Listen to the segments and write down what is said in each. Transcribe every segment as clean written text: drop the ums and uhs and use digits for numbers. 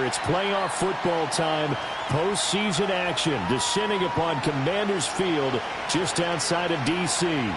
It's playoff football time, postseason action, descending upon Commanders Field just outside of D.C.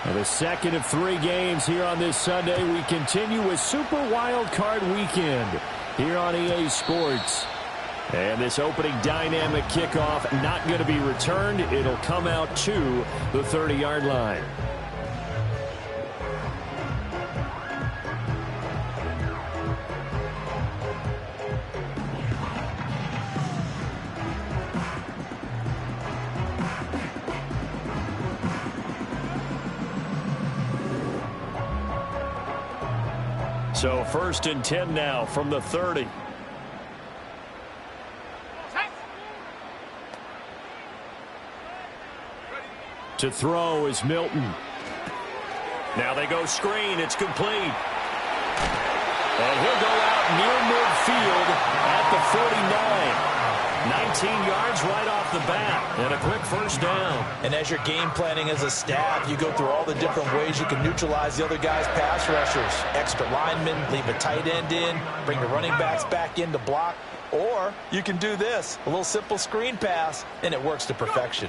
The second of 3 games here on this Sunday. We continue with Super Wild Card Weekend here on EA Sports. And this opening dynamic kickoff not going to be returned. It'll come out to the 30-yard line. So 1st and 10 now from the 30. To throw is Milton. Now they go screen. It's complete. And he'll go out near midfield at the 49. 19 yards right off the bat, and a quick first down. And as you're game planning as a staff, you go through all the different ways you can neutralize the other guy's pass rushers. Extra linemen, leave a tight end in, bring the running backs back in to block. Or you can do this, a little simple screen pass, and it works to perfection.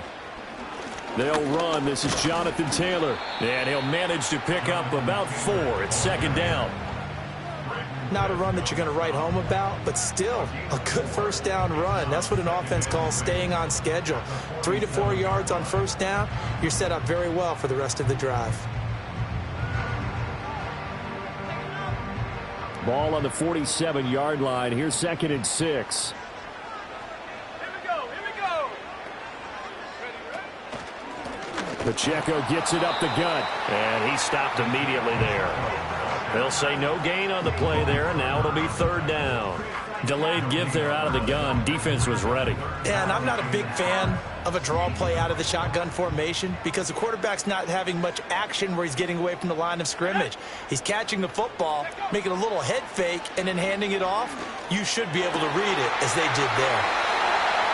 They'll run. This is Jonathan Taylor, and he'll manage to pick up about 4. It's 2nd down. Not a run that you're going to write home about, but still a good first down run. That's what an offense calls staying on schedule. 3 to 4 yards on first down, you're set up very well for the rest of the drive. Ball on the 47-yard line. Here's 2nd and 6. Pacheco gets it up the gut, and he stopped immediately there. They'll say no gain on the play there, and now it'll be 3rd down. Delayed give there out of the gun. Defense was ready. And I'm not a big fan of a draw play out of the shotgun formation because the quarterback's not having much action where he's getting away from the line of scrimmage. He's catching the football, making a little head fake, and then handing it off. You should be able to read it as they did there.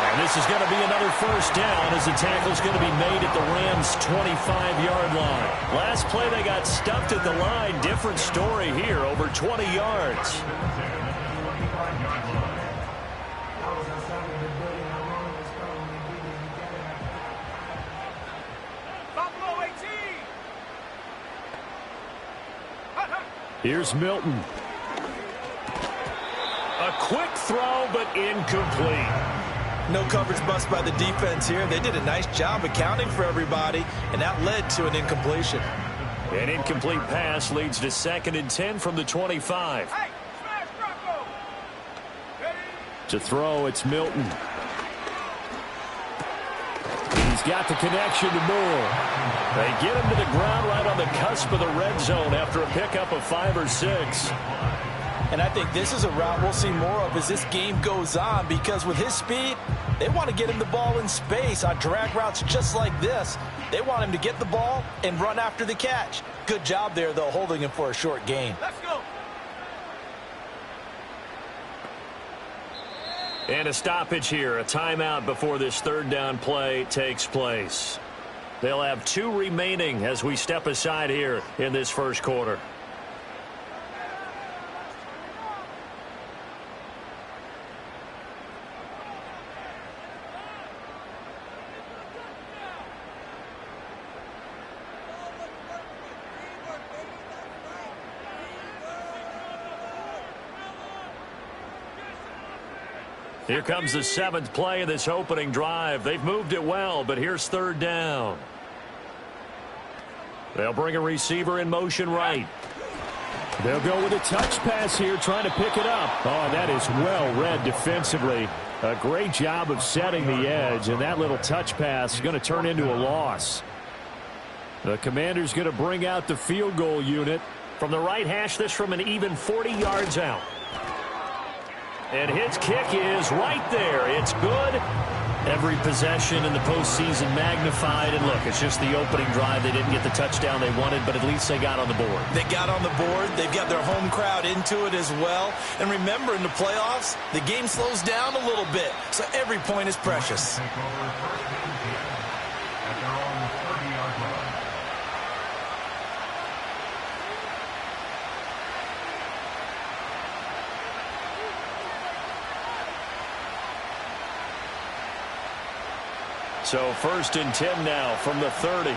And this is going to be another first down as the tackle's going to be made at the Rams' 25-yard line. Last play they got stuffed at the line. Different story here, over 20 yards. Here's Milton. A quick throw, but incomplete. No coverage bust by the defense here. They did a nice job accounting for everybody, and that led to an incompletion. An incomplete pass leads to 2nd and 10 from the 25. To throw, it's Milton. He's got the connection to Moore. They get him to the ground right on the cusp of the red zone after a pickup of 5 or 6. And I think this is a route we'll see more of as this game goes on because with his speed, they want to get him the ball in space on drag routes just like this. They want him to get the ball and run after the catch. Good job there, though, holding him for a short gain. Let's go. And a stoppage here, a timeout before this 3rd down play takes place. They'll have 2 remaining as we step aside here in this first quarter. Here comes the 7th play of this opening drive. They've moved it well, but here's 3rd down. They'll bring a receiver in motion right. They'll go with a touch pass here, trying to pick it up. Oh, that is well read defensively. A great job of setting the edge, and that little touch pass is going to turn into a loss. The Commanders going to bring out the field goal unit. From the right hash, this from an even 40 yards out. And his kick is right there. It's good. Every possession in the postseason magnified. And look, it's just the opening drive. They didn't get the touchdown they wanted, but at least they got on the board. They got on the board. They've got their home crowd into it as well. And remember, in the playoffs, the game slows down a little bit. So every point is precious. So 1st and 10 now from the 30.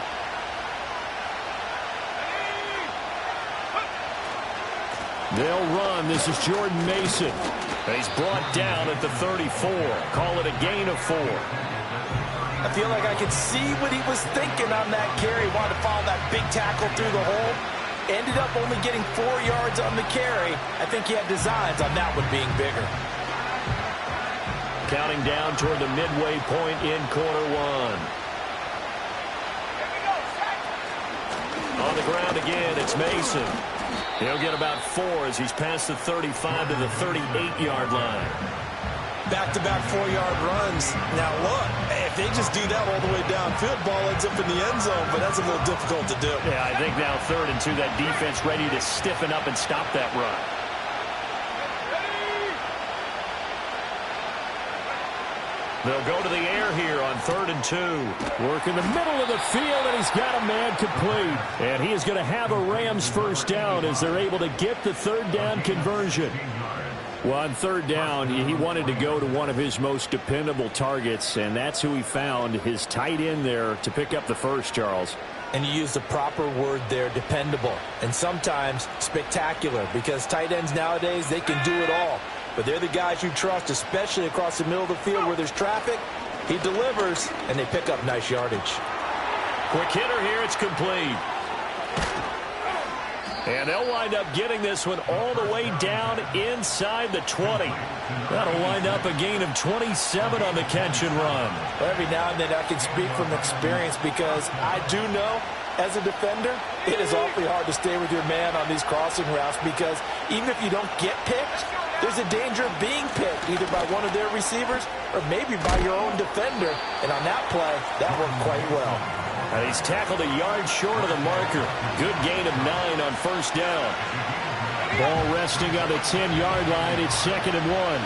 They'll run. This is Jordan Mason. He's brought down at the 34. Call it a gain of 4. I feel like I could see what he was thinking on that carry. Wanted to follow that big tackle through the hole. Ended up only getting 4 yards on the carry. I think he had designs on that one being bigger. Counting down toward the midway point in quarter 1. On the ground again, it's Mason. He'll get about 4 as he's past the 35 to the 38-yard line. Back-to-back 4-yard runs. Now look, if they just do that all the way downfield, ball ends up in the end zone, but that's a little difficult to do. Yeah, I think now 3rd and 2, that defense ready to stiffen up and stop that run. They'll go to the air here on 3rd and 2. Work in the middle of the field, and he's got a man complete. And he is going to have a Rams first down as they're able to get the 3rd down conversion. Well, on 3rd down, he wanted to go to one of his most dependable targets, and that's who he found, his tight end there, to pick up the first, Charles. And you use the proper word there, dependable. And sometimes spectacular, because tight ends nowadays, they can do it all. But they're the guys you trust, especially across the middle of the field where there's traffic. He delivers, and they pick up nice yardage. Quick hitter here. It's complete. And they'll wind up getting this one all the way down inside the 20. That'll wind up a gain of 27 on the catch and run. Well, every now and then I can speak from experience because I do know, as a defender, it is awfully hard to stay with your man on these crossing routes because even if you don't get picked, there's a danger of being picked either by one of their receivers or maybe by your own defender. And on that play, that worked quite well. And he's tackled a yard short of the marker. Good gain of 9 on 1st down. Ball resting on the 10-yard line. It's 2nd and 1.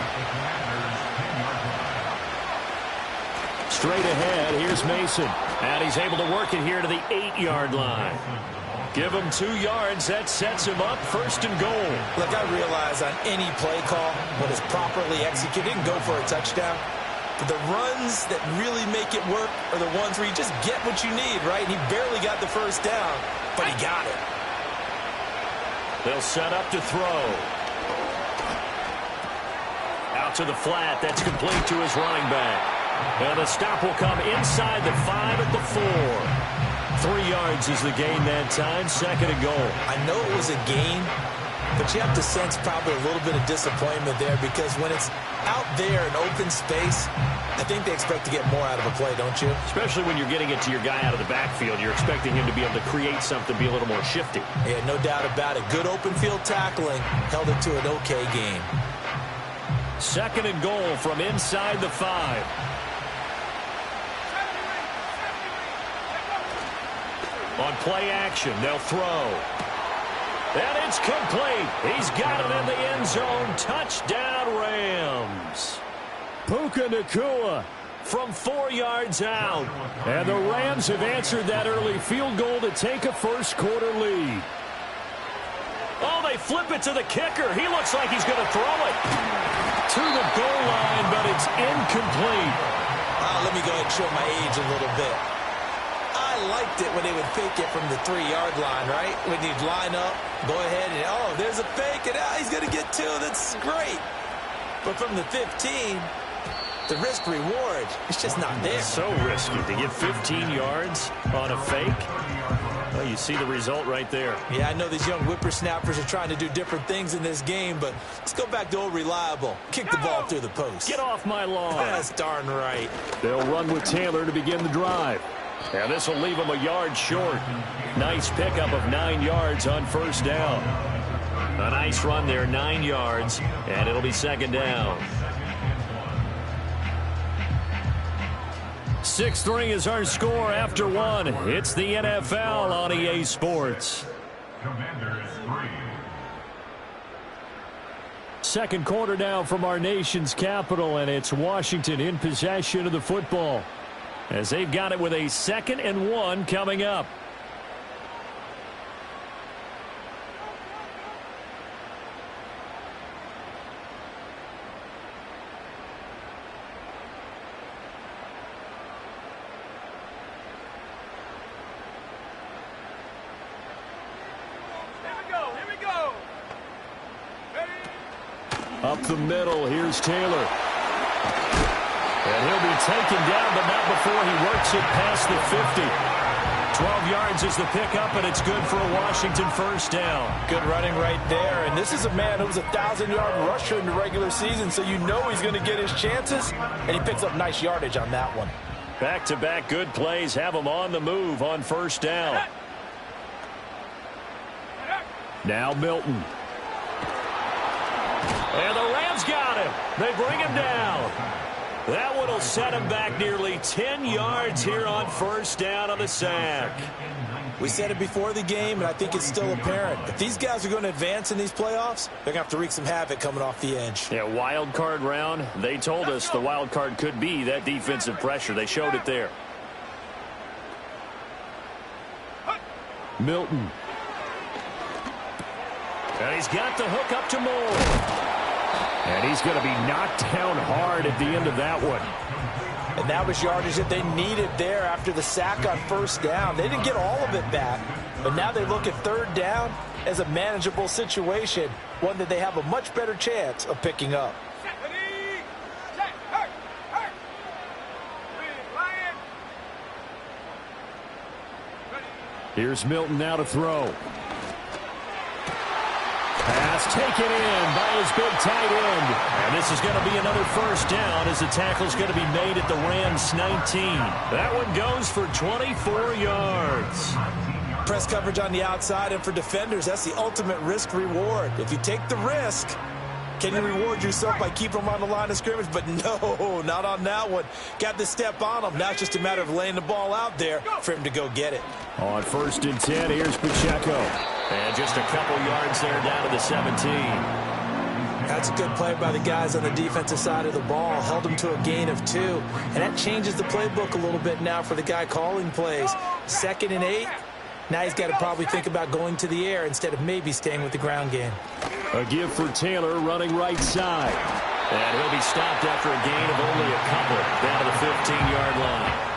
Straight ahead, here's Mason. And he's able to work it here to the 8-yard line. Give him 2 yards. That sets him up 1st and goal. Look, I realize on any play call, when it's properly executed, and go for a touchdown. But the runs that really make it work are the ones where you just get what you need, right? He barely got the 1st down, but he got it. They'll set up to throw. Out to the flat. That's complete to his running back. And the stop will come inside the 5 at the 4. 3 yards is the gain that time. 2nd and goal. I know it was a gain, but you have to sense probably a little bit of disappointment there because when it's out there in open space, I think they expect to get more out of a play, don't you? Especially when you're getting it to your guy out of the backfield. You're expecting him to be able to create something, be a little more shifty. Yeah, no doubt about it. Good open field tackling held it to an okay game. 2nd and goal from inside the 5. On play action, they'll throw. And it's complete. He's got it in the end zone. Touchdown, Rams. Puka Nacua from 4 yards out. And the Rams have answered that early field goal to take a first-quarter lead. Oh, they flip it to the kicker. He looks like he's going to throw it to the goal line, but it's incomplete. Let me go ahead and show my age a little bit. I liked it when they would fake it from the 3-yard line, right? When you'd line up, go ahead and, oh, there's a fake, and he's going to get 2. That's great. But from the 15, the risk-reward, it's just not there. So risky to get 15 yards on a fake. Well, you see the result right there. Yeah, I know these young whippersnappers are trying to do different things in this game, but let's go back to old reliable. Kick the ball through the post. Get off my lawn. That's darn right. They'll run with Taylor to begin the drive. And this will leave him a yard short. Nice pickup of 9 yards on 1st down. A nice run there, 9 yards, and it'll be 2nd down. 6-3 is our score after one. It's the NFL on EA Sports. Commanders 3. Second quarter now from our nation's capital, and it's Washington in possession of the football as they've got it with a 2nd and 1 coming up. Up the middle, here's Taylor. And he'll be taken down, but not before he works it past the 50. 12 yards is the pickup, and it's good for a Washington first down. Good running right there. And this is a man who was a 1,000-yard rusher in the regular season, so you know he's going to get his chances, and he picks up nice yardage on that one. Back-to-back good plays have him on the move on first down. Now Milton. And the Rams got him. They bring him down. That one will set him back nearly 10 yards here on first down on the sack. We said it before the game, and I think it's still apparent. If these guys are going to advance in these playoffs, they're going to have to wreak some havoc coming off the edge. Yeah, wild card round. They told us the wild card could be that defensive pressure. They showed it there. Milton. And he's got the hook up to Moore. And he's going to be knocked down hard at the end of that one. And that was yardage that they needed there after the sack on first down. They didn't get all of it back, but now they look at third down as a manageable situation, one that they have a much better chance of picking up. Here's Milton now to throw. Pass taken in by his big tight end. And this is going to be another first down as the tackle's going to be made at the Rams 19. That one goes for 24 yards. Press coverage on the outside, and for defenders, that's the ultimate risk-reward. If you take the risk, can you reward yourself by keeping them on the line of scrimmage? But no, not on that one. Got to step on them. Now it's just a matter of laying the ball out there for him to go get it. On first and 10, here's Pacheco. And just a couple yards there down to the 17. That's a good play by the guys on the defensive side of the ball. Held them to a gain of 2. And that changes the playbook a little bit now for the guy calling plays. 2nd and 8. Now he's got to probably think about going to the air instead of maybe staying with the ground game. A give for Taylor running right side. And he'll be stopped after a gain of only a couple down to the 15-yard line.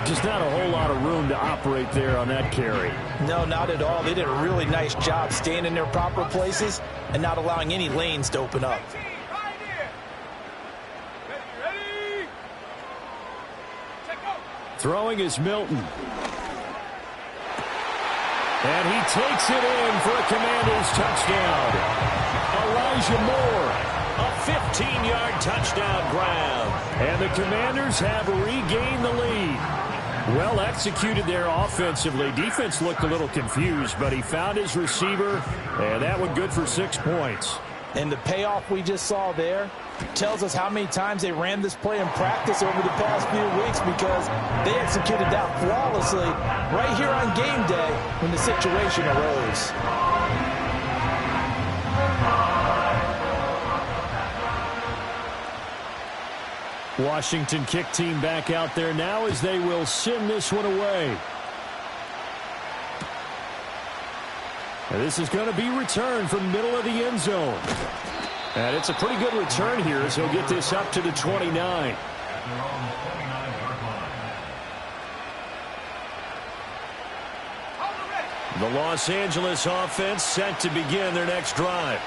Just not a whole lot of room to operate there on that carry. No, not at all. They did a really nice job staying in their proper places and not allowing any lanes to open up. Throwing is Milton. And he takes it in for a Commanders touchdown. Elijah Moore, a 15-yard touchdown grab. And the Commanders have regained the lead. Well executed there offensively. Defense looked a little confused, but he found his receiver, and that one good for 6 points. And the payoff we just saw there tells us how many times they ran this play in practice over the past few weeks, because they executed that flawlessly right here on game day when the situation arose. Washington kick team back out there now as they will send this one away. And this is going to be returned from middle of the end zone. And it's a pretty good return here as he'll get this up to the 29. The Los Angeles offense set to begin their next drive.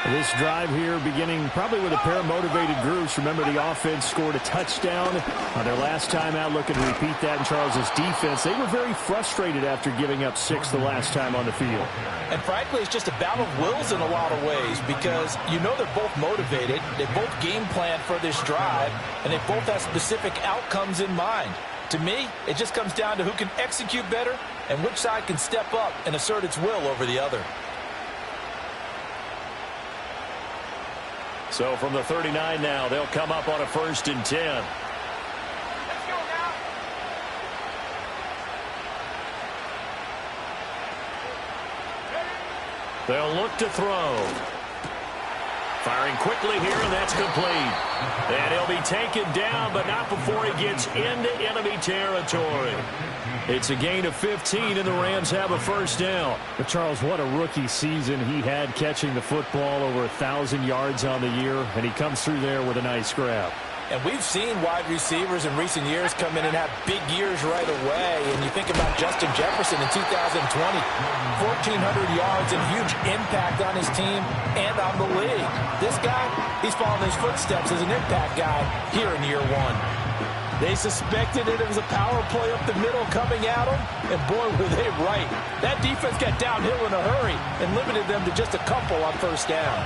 This drive here beginning probably with a pair of motivated groups. Remember, the offense scored a touchdown on their last time out, looking to repeat that in Charles's defense. They were very frustrated after giving up 6 the last time on the field. And frankly, it's just a battle of wills in a lot of ways, because you know they're both motivated. They both game planned for this drive, and they both have specific outcomes in mind. To me, it just comes down to who can execute better and which side can step up and assert its will over the other. So from the 39 now, they'll come up on a 1st and 10. They'll look to throw. Firing quickly here, and that's complete. And he'll be taken down, but not before he gets into enemy territory. It's a gain of 15, and the Rams have a first down. But Charles, what a rookie season he had, catching the football over 1,000 yards on the year, and he comes through there with a nice grab. And we've seen wide receivers in recent years come in and have big years right away. And you think about Justin Jefferson in 2020, 1,400 yards and huge impact on his team and on the league. This guy, he's following his footsteps as an impact guy here in year one. They suspected it was a power play up the middle coming at them, and boy, were they right. That defense got downhill in a hurry and limited them to just a couple on first down.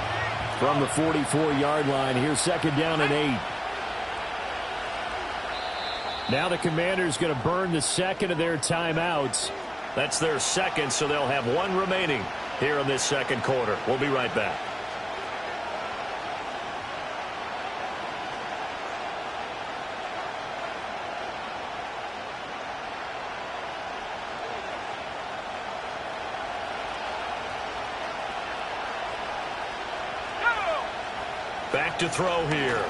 From the 44-yard line, here's second down and 8. Now the Commanders going to burn the second of their timeouts. That's their second, so they'll have one remaining here in this second quarter. We'll be right back. Back to throw here.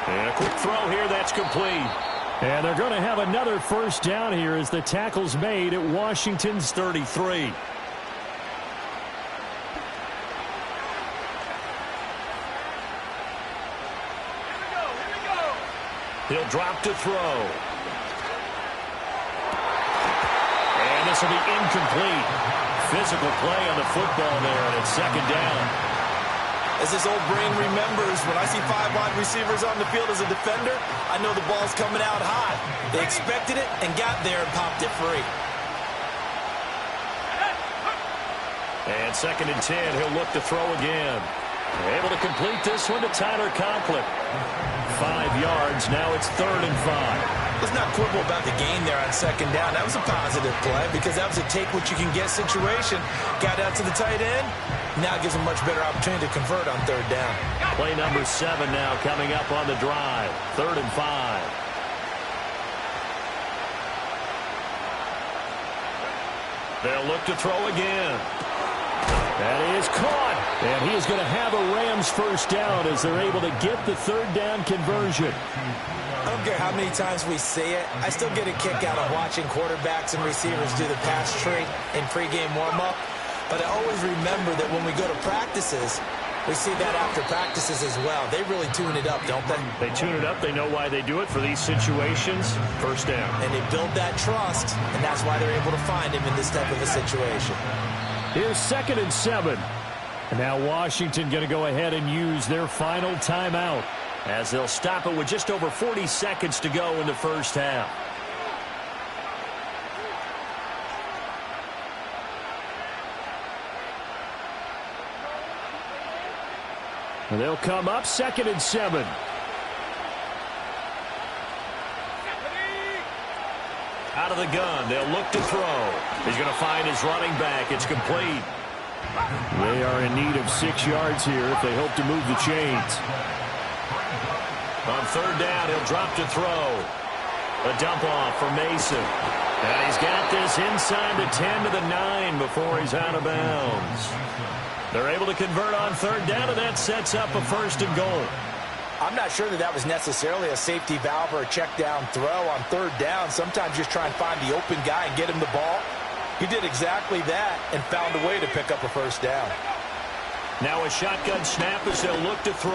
And a quick throw here, that's complete. And they're going to have another first down here as the tackle's made at Washington's 33. He'll drop to throw. And this will be incomplete. Physical play on the football there, and it's second down. As this old brain remembers, when I see 5 wide receivers on the field as a defender, I know the ball's coming out high. They expected it and got there and popped it free. And second and 10, he'll look to throw again. Able to complete this one to Tyler Conklin. 5 yards, now it's third and 5. Let's not quibble about the gain there on second down. That was a positive play because that was a take-what-you-can-get situation. Got out to the tight end. Now gives him a much better opportunity to convert on third down. Play number 7 now coming up on the drive. Third and 5. They'll look to throw again. That is caught. And he is going to have a Rams first down as they're able to get the third down conversion. I don't care how many times we say it, I still get a kick out of watching quarterbacks and receivers do the pass tree in pregame warm-up. But I always remember that when we go to practices, we see that after practices as well. They really tune it up, don't they? They tune it up. They know why they do it for these situations. First down. And they build that trust, and that's why they're able to find him in this type of a situation. Here's second and 7. And now Washington going to go ahead and use their final timeout, as they'll stop it with just over 40 seconds to go in the first half. And they'll come up second and 7. Out of the gun, they'll look to throw. He's going to find his running back. It's complete. They are in need of 6 yards here if they hope to move the chains. On third down, he'll drop to throw. A dump off for Mason. And he's got this inside the 10 to the 9 before he's out of bounds. They're able to convert on third down, and that sets up a first and goal. I'm not sure that was necessarily a safety valve or a check down throw on third down. Sometimes just try and find the open guy and get him the ball. He did exactly that and found a way to pick up a first down. Now a shotgun snap as they'll look to throw.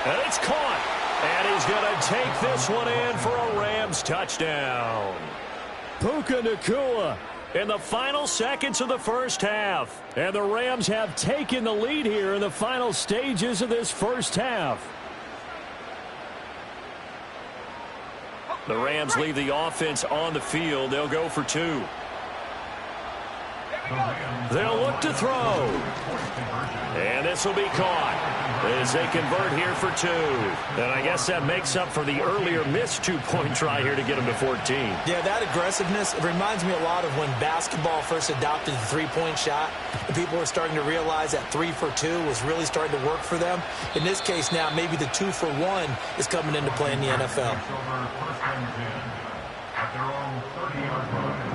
And it's caught. And he's going to take this one in for a Rams touchdown. Puka Nacua in the final seconds of the first half. And the Rams have taken the lead here in the final stages of this first half. The Rams leave the offense on the field. They'll go for 2. They'll look to throw. And this will be caught as they convert here for 2. And I guess that makes up for the earlier missed 2-point try here to get them to 14. Yeah, that aggressiveness, it reminds me a lot of when basketball first adopted the three-point shot. And people were starting to realize that 3 for 2 was really starting to work for them. In this case now, maybe the 2 for 1 is coming into play in the NFL. At their own 30-yard line.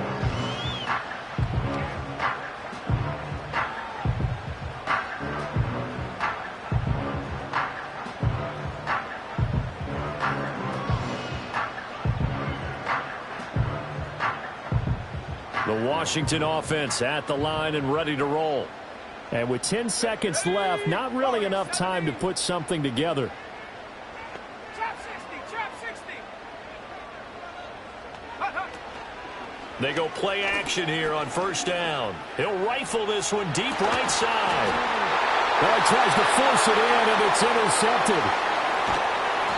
The Washington offense at the line and ready to roll. And with 10 seconds left, not really enough time to put something together. They go play action here on first down. He'll rifle this one deep right side. Well, he tries to force it in, and it's intercepted.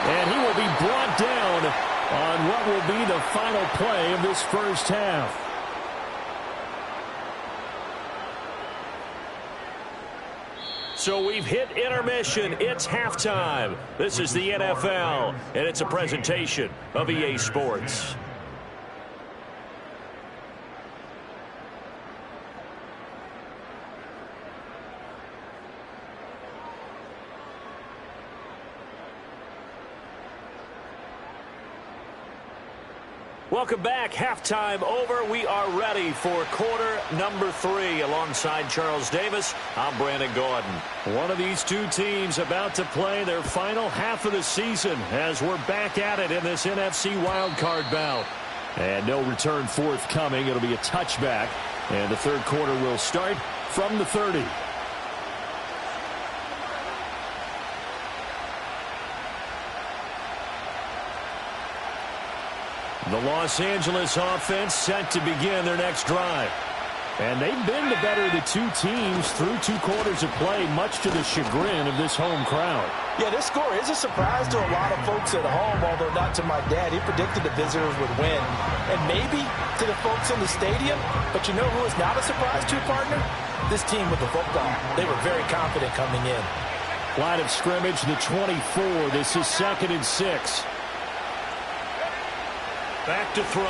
And he will be brought down on what will be the final play of this first half. So we've hit intermission. It's halftime. This is the NFL, and it's a presentation of EA Sports. Welcome back. Halftime over. We are ready for quarter number 3. Alongside Charles Davis, I'm Brandon Gordon. One of these two teams about to play their final half of the season as we're back at it in this NFC wildcard bout. And no return forthcoming. It'll be a touchback. And the third quarter will start from the 30. The Los Angeles offense set to begin their next drive. And they've been the better of the two teams through 2 quarters of play, much to the chagrin of this home crowd. Yeah, this score is a surprise to a lot of folks at home, although not to my dad. He predicted the visitors would win. And maybe to the folks in the stadium. But you know who is not a surprise to, partner? This team with the football. They were very confident coming in. Line of scrimmage, the 24. This is 2nd and 6. Back to throw.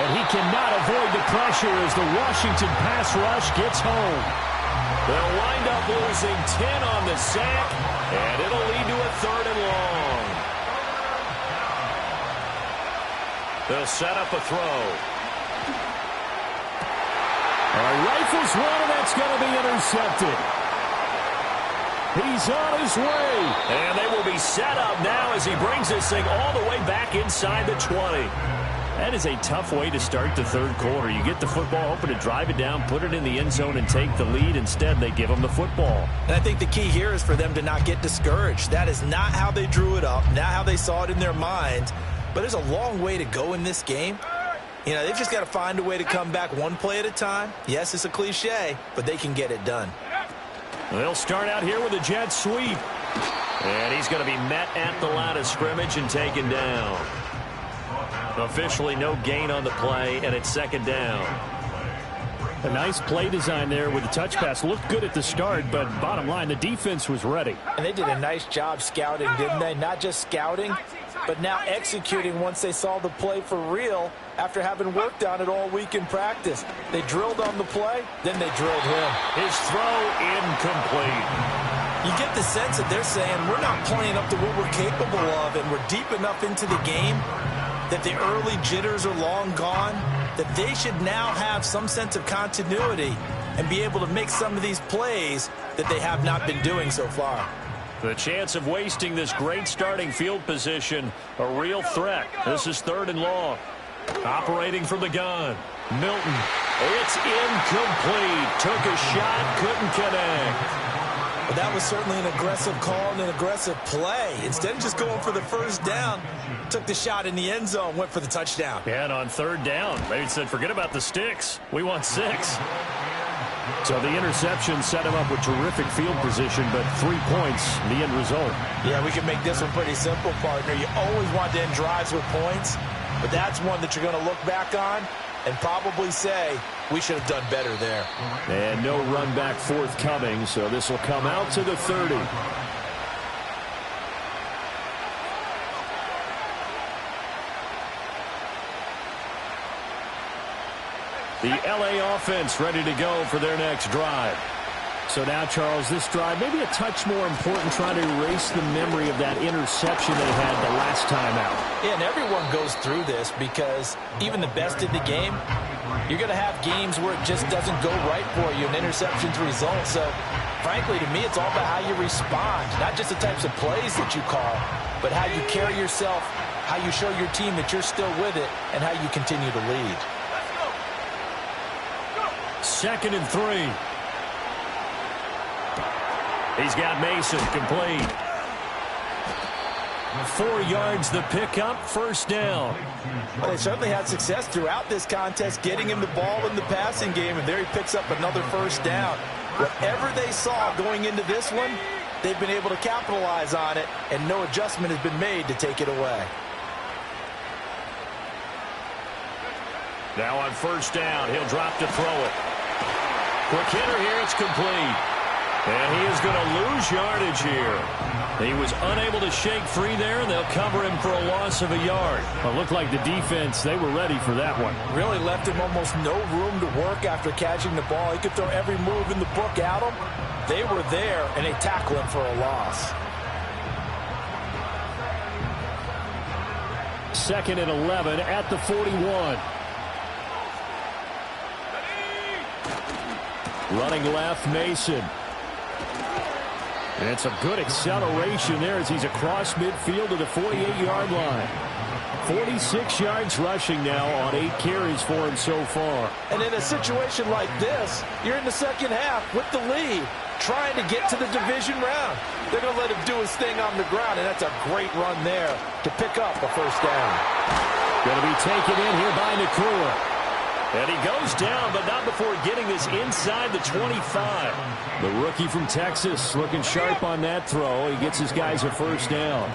And he cannot avoid the pressure as the Washington pass rush gets home. They'll wind up losing 10 on the sack, and it'll lead to a 3rd and long. They'll set up a throw. Rifles one, and that's going to be intercepted. He's on his way. And they will be set up now as he brings this thing all the way back inside the 20. That is a tough way to start the third quarter. You get the football, hoping to drive it down, put it in the end zone, and take the lead. Instead, they give him the football. And I think the key here is for them to not get discouraged. That is not how they drew it up, not how they saw it in their minds. But there's a long way to go in this game. You know, they've just got to find a way to come back one play at a time. Yes, it's a cliche, but they can get it done. They'll start out here with a jet sweep. And he's going to be met at the line of scrimmage and taken down. Officially no gain on the play, and it's 2nd down. A nice play design there with the touch pass. Looked good at the start, but bottom line, the defense was ready. And they did a nice job scouting, didn't they? Not just scouting, but now executing once they saw the play for real after having worked on it all week in practice. They drilled on the play, then they drilled him. His throw incomplete. You get the sense that they're saying we're not playing up to what we're capable of, and we're deep enough into the game that the early jitters are long gone, that they should now have some sense of continuity and be able to make some of these plays that they have not been doing so far. The chance of wasting this great starting field position, a real threat. This is 3rd and long. Operating from the gun. Milton. It's incomplete. Took a shot, couldn't connect. But that was certainly an aggressive call and an aggressive play. Instead of just going for the first down, took the shot in the end zone, went for the touchdown. Yeah, and on 3rd down, they said, forget about the sticks. We want 6. So the interception set him up with terrific field position, but 3 points, the end result. Yeah, we can make this one pretty simple, partner. You always want to end drives with points, but that's one that you're going to look back on and probably say, we should have done better there. And no run back forthcoming, so this will come out to the 30. The LA offense ready to go for their next drive. So now, Charles, this drive maybe a touch more important, trying to erase the memory of that interception they had the last time out. Yeah, and everyone goes through this because even the best in the game, you're going to have games where it just doesn't go right for you, and interceptions result. So, frankly, to me, it's all about how you respond, not just the types of plays that you call, but how you carry yourself, how you show your team that you're still with it, and how you continue to lead. 2nd and 3. He's got Mason complete. 4 yards the pickup, 1st down. Well, they certainly had success throughout this contest getting him the ball in the passing game, and there he picks up another 1st down. Whatever they saw going into this one, they've been able to capitalize on it, and no adjustment has been made to take it away. Now on 1st down, he'll drop to throw it. Quick hitter here, it's complete. And he is going to lose yardage here. He was unable to shake free there, and they'll cover him for a loss of a yard. It looked like the defense, they were ready for that one. Really left him almost no room to work after catching the ball. He could throw every move in the book at him. They were there, and they tackle him for a loss. 2nd and 11 at the 41. Running left, Mason. And it's a good acceleration there as he's across midfield to the 48-yard line. 46 yards rushing now on 8 carries for him so far. And in a situation like this, you're in the second half with the lead, trying to get to the division round. They're going to let him do his thing on the ground, and that's a great run there to pick up a 1st down. Going to be taken in here by Nakua. And he goes down, but not before getting this inside the 25. The rookie from Texas looking sharp on that throw. He gets his guys a 1st down.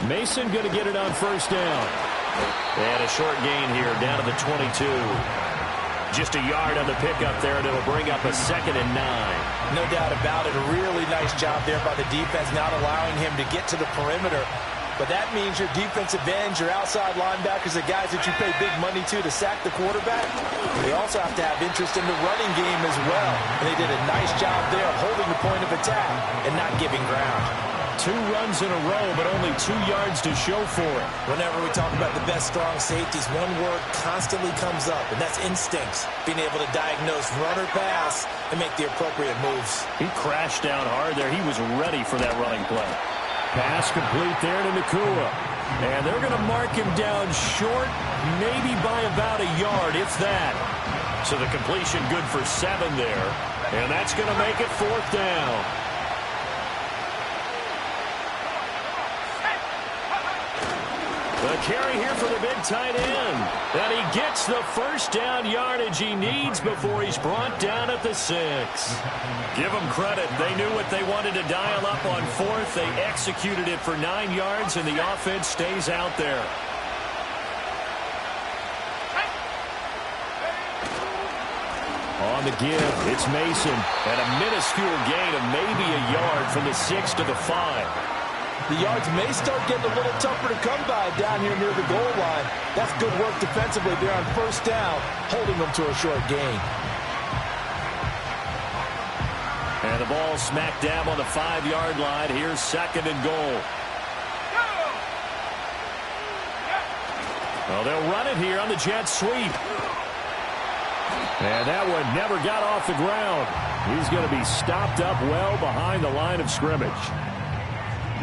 Mason going to get it on 1st down. And a short gain here down to the 22. Just a yard on the pickup there, and it'll bring up a 2nd and 9. No doubt about it. A really nice job there by the defense, not allowing him to get to the perimeter. But that means your defensive ends, your outside linebackers, the guys that you pay big money to sack the quarterback, they also have to have interest in the running game as well. And they did a nice job there of holding the point of attack and not giving ground. 2 runs in a row, but only 2 yards to show for it. Whenever we talk about the best strong safeties, one word constantly comes up, and that's instincts. Being able to diagnose run or pass and make the appropriate moves. He crashed down hard there. He was ready for that running play. Pass complete there to Nakua. And they're going to mark him down short, maybe by about a yard, if that. So the completion good for 7 there. And that's going to make it 4th down. The carry here for the big tight end. And he gets the 1st down yardage he needs before he's brought down at the 6. Give them credit. They knew what they wanted to dial up on 4th. They executed it for 9 yards, and the offense stays out there. On the give, it's Mason. And a minuscule gain of maybe a yard from the 6 to the 5. The yards may start getting a little tougher to come by down here near the goal line. That's good work defensively there on 1st down, holding them to a short gain. And the ball smack dab on the 5-yard line. Here's 2nd and goal. Well, they'll run it here on the jet sweep. And that one never got off the ground. He's going to be stopped up well behind the line of scrimmage.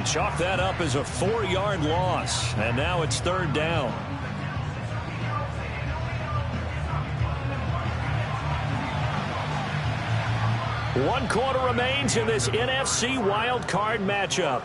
Chalk that up as a 4-yard loss. And now it's 3rd down. One quarter remains in this NFC wild card matchup.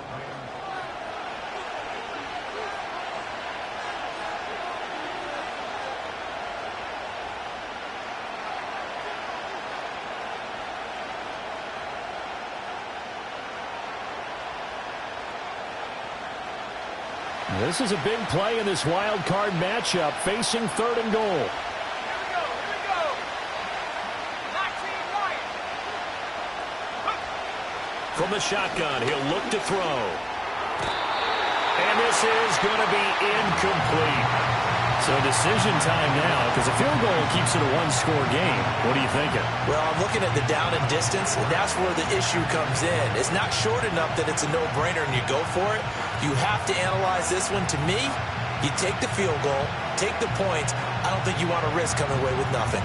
This is a big play in this wild card matchup, facing 3rd and goal. From the shotgun, he'll look to throw. And this is going to be incomplete. So decision time now, because a field goal keeps it a 1-score game. What are you thinking? Well, I'm looking at the down and distance, and that's where the issue comes in. It's not short enough that it's a no-brainer and you go for it. You have to analyze this one. To me, you take the field goal, take the points. I don't think you want to risk coming away with nothing.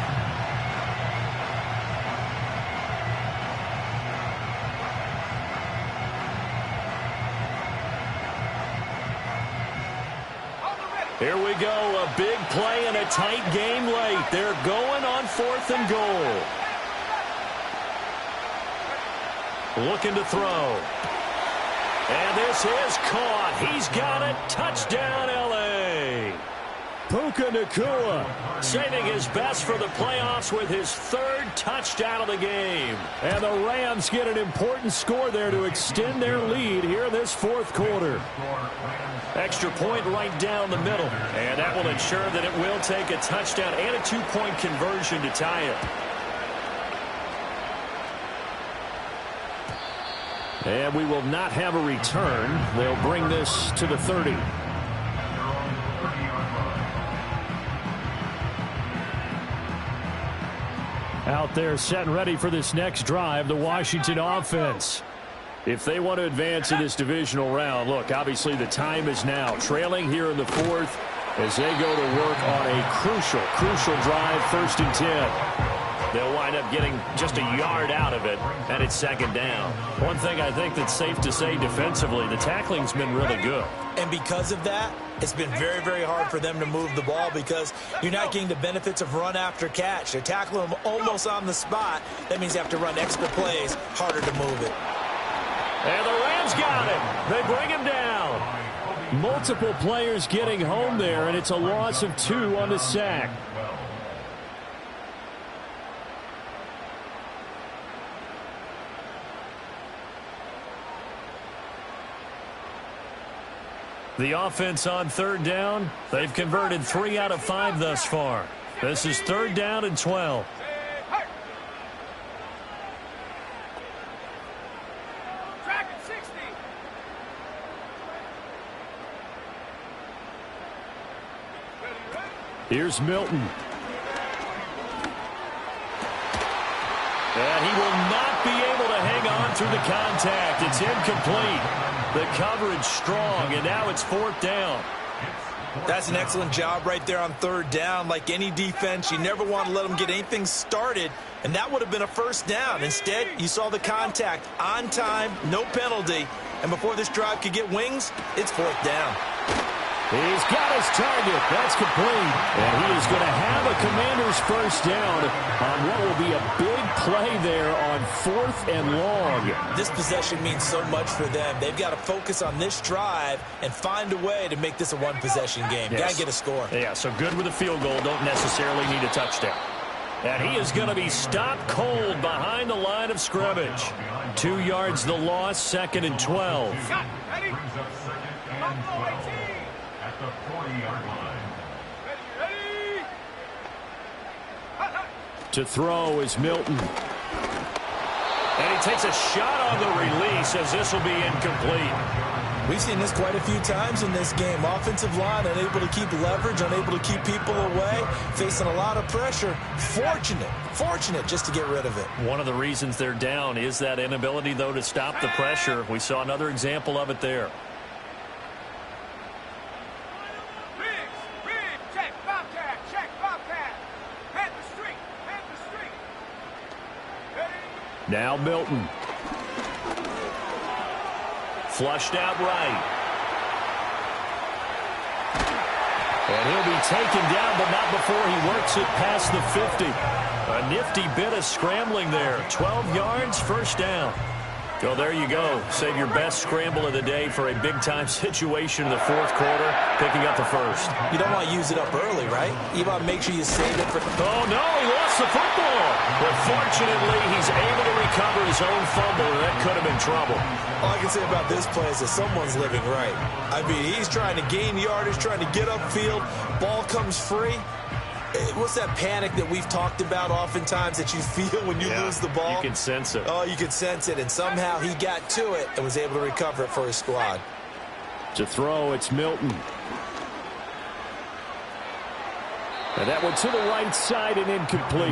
Here we go, a big play and a tight game late. They're going on 4th and goal. Looking to throw. And this is caught. He's got it. Touchdown, L.A. Puka Nacua saving his best for the playoffs with his 3rd touchdown of the game. And the Rams get an important score there to extend their lead here in this 4th quarter. Extra point right down the middle. And that will ensure that it will take a touchdown and a 2-point conversion to tie it. And we will not have a return. They'll bring this to the 30. Out there set and ready for this next drive, the Washington offense. If they want to advance in this divisional round, look, obviously the time is now. Trailing here in the 4th as they go to work on a crucial drive, 1st and 10. They'll wind up getting just a yard out of it, and it's 2nd down. One thing I think that's safe to say defensively, the tackling's been really good. And because of that, it's been very, very hard for them to move the ball because you're not getting the benefits of run after catch. They're tackling them almost on the spot. That means you have to run extra plays, harder to move it. And the Rams got it. They bring him down. Multiple players getting home there, and it's a loss of 2 on the sack. The offense on 3rd down, they've converted 3 out of 5 thus far. This is 3rd down and 12. Here's Milton. And he will not be able to hang on through the contact. It's incomplete. The coverage strong, and now it's 4th down. That's an excellent job right there on 3rd down. Like any defense, you never want to let them get anything started, and that would have been a 1st down. Instead, you saw the contact on time, no penalty, and before this drive could get wings, it's 4th down. He's got his target. That's complete. And he is going to have a Commander's 1st down on what will be a big play there on 4th and long. This possession means so much for them. They've got to focus on this drive and find a way to make this a one-possession game. Yes. Got to get a score. Yeah, so good with a field goal. Don't necessarily need a touchdown. And he is going to be stopped cold behind the line of scrimmage. 2 yards the loss, 2nd and 12. Brings up 2nd and 12 at the 40-yard line. To throw is Milton. And he takes a shot on the release as this will be incomplete. We've seen this quite a few times in this game. Offensive line unable to keep leverage, unable to keep people away, facing a lot of pressure. Fortunate just to get rid of it. One of the reasons they're down is that inability, though, to stop the pressure. We saw another example of it there. Now Milton. Flushed out right. And he'll be taken down, but not before he works it past the 50. A nifty bit of scrambling there. 12 yards, 1st down. Well, there you go. Save your best scramble of the day for a big-time situation in the 4th quarter, picking up the 1st. You don't want to use it up early, right? You want to make sure you save it for... Oh, no, he lost the football. But fortunately, he's able to recover his own fumble, and that could have been trouble. All I can say about this play is that someone's living right. I mean, he's trying to gain yardage, trying to get upfield. Ball comes free. What's that panic that we've talked about oftentimes that you feel when you lose the ball? You can sense it. Oh, you can sense it, and somehow he got to it and was able to recover it for his squad. To throw, it's Milton. And that one to the right side and incomplete.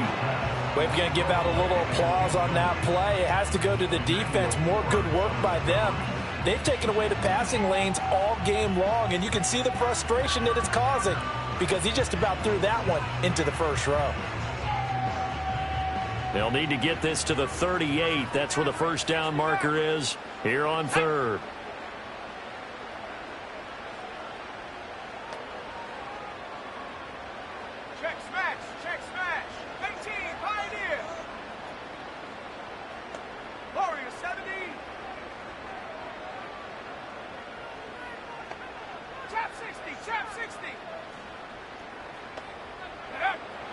We're going to give out a little applause on that play. It has to go to the defense. More good work by them. They've taken away the passing lanes all game long, and you can see the frustration that it's causing because he just about threw that one into the 1st row. They'll need to get this to the 38. That's where the 1st down marker is here on 3rd. Check smash. 18, Pioneer. Warrior 70. Chap 60.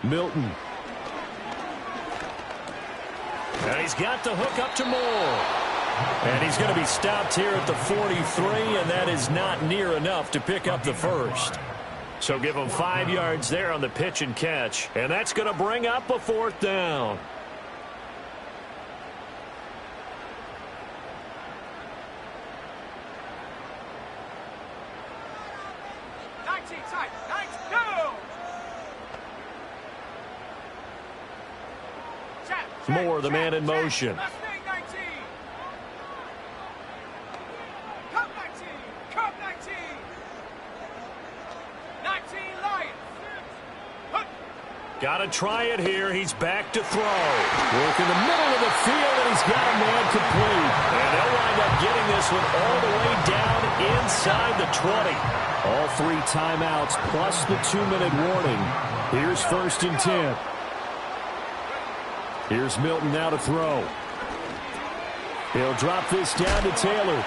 Milton. And he's got the hook up to Moore. And he's going to be stopped here at the 43, and that is not near enough to pick up the first. So give him 5 yards there on the pitch and catch, and that's going to bring up a 4th down. Moore, the man in motion. Cup 19. 19 Lions. Got to try it here. He's back to throw. Work in the middle of the field, and he's got a man complete. And they'll wind up getting this one all the way down inside the 20. All 3 timeouts plus the 2-minute warning. Here's 1st and 10. Here's Milton now to throw. He'll drop this down to Taylor.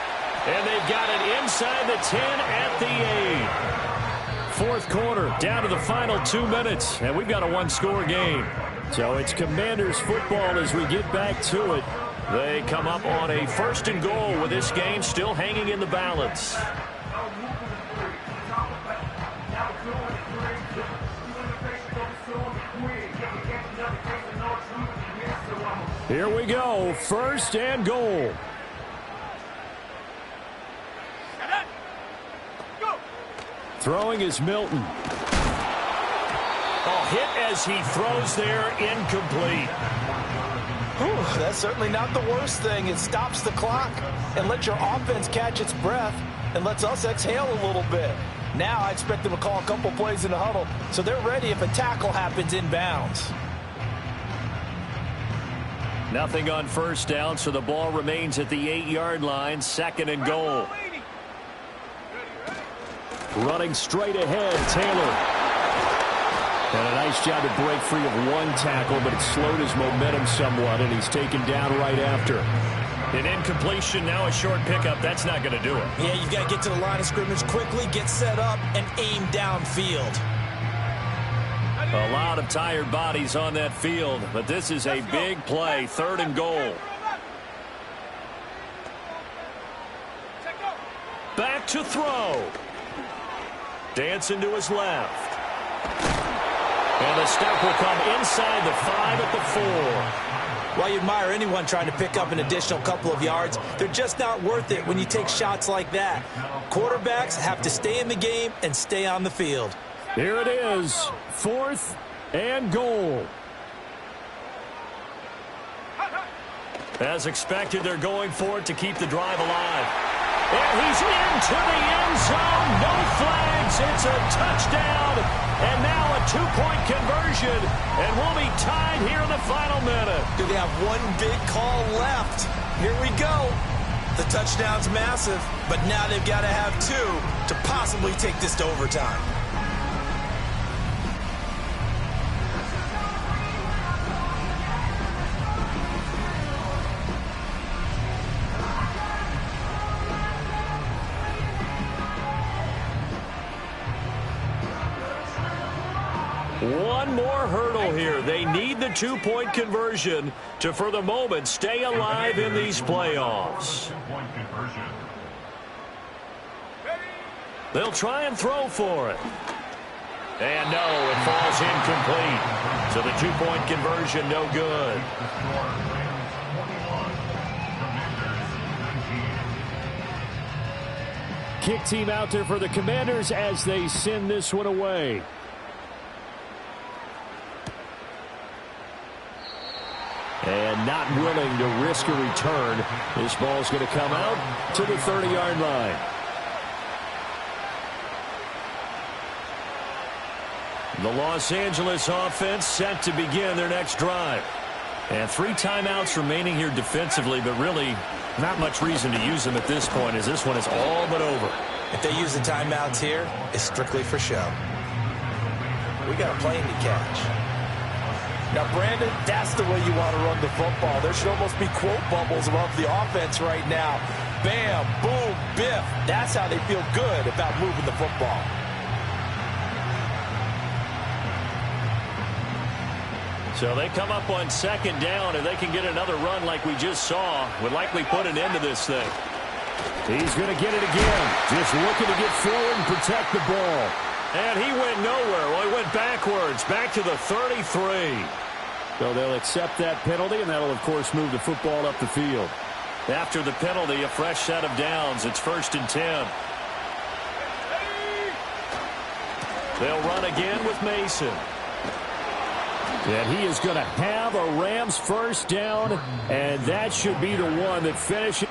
And they've got it inside the 10 at the 8. 4th quarter, down to the final 2 minutes. And we've got a 1-score game. So it's Commanders football as we get back to it. They come up on a 1st and goal with this game still hanging in the balance. Here we go, 1st and goal. Throwing is Milton. Oh, hit as he throws there, incomplete. Ooh, that's certainly not the worst thing. It stops the clock and lets your offense catch its breath and lets us exhale a little bit. Now I expect them to call a couple plays in the huddle so they're ready if a tackle happens inbounds. Nothing on 1st down, so the ball remains at the 8-yard line, 2nd and goal. Running straight ahead, Taylor. And a nice job to break free of 1 tackle, but it slowed his momentum somewhat, and he's taken down right after. An incompletion, now a short pickup. That's not going to do it. Yeah, you've got to get to the line of scrimmage quickly, get set up, and aim downfield. A lot of tired bodies on that field, but this is a big play, 3rd and goal. Back to throw. Dancing to his left. And the stop will come inside the 5 at the 4. While you admire anyone trying to pick up an additional couple of yards, they're just not worth it when you take shots like that. Quarterbacks have to stay in the game and stay on the field. Here it is, 4th and goal. As expected, they're going for it to keep the drive alive. And he's into the end zone. No flags. It's a touchdown. And now a 2-point conversion. And we'll be tied here in the final minute. Do they have one big call left? Here we go. The touchdown's massive, but now they've got to have 2 to possibly take this to overtime. One more hurdle here. They need the 2-point conversion to, for the moment, stay alive in these playoffs. They'll try and throw for it. And no, it falls incomplete. So the 2-point conversion no good. Kick team out there for the Commanders as they send this one away. And not willing to risk a return. This ball's going to come out to the 30-yard line. The Los Angeles offense set to begin their next drive. And 3 timeouts remaining here defensively, but really not much reason to use them at this point as this one is all but over. If they use the timeouts here, it's strictly for show. We got a plane to catch. Now, Brandon, that's the way you want to run the football. There should almost be quote bubbles above the offense right now. Bam, boom, biff. That's how they feel good about moving the football. So they come up on second down, and they can get another run like we just saw. Would likely put an end to this thing. He's going to get it again. Just looking to get forward and protect the ball. And he went nowhere. Well, he went backwards, back to the 33. So they'll accept that penalty, and that'll, of course, move the football up the field. After the penalty, a fresh set of downs. It's 1st and 10. They'll run again with Mason. And he is going to have a Rams first down, and that should be the one that finishes.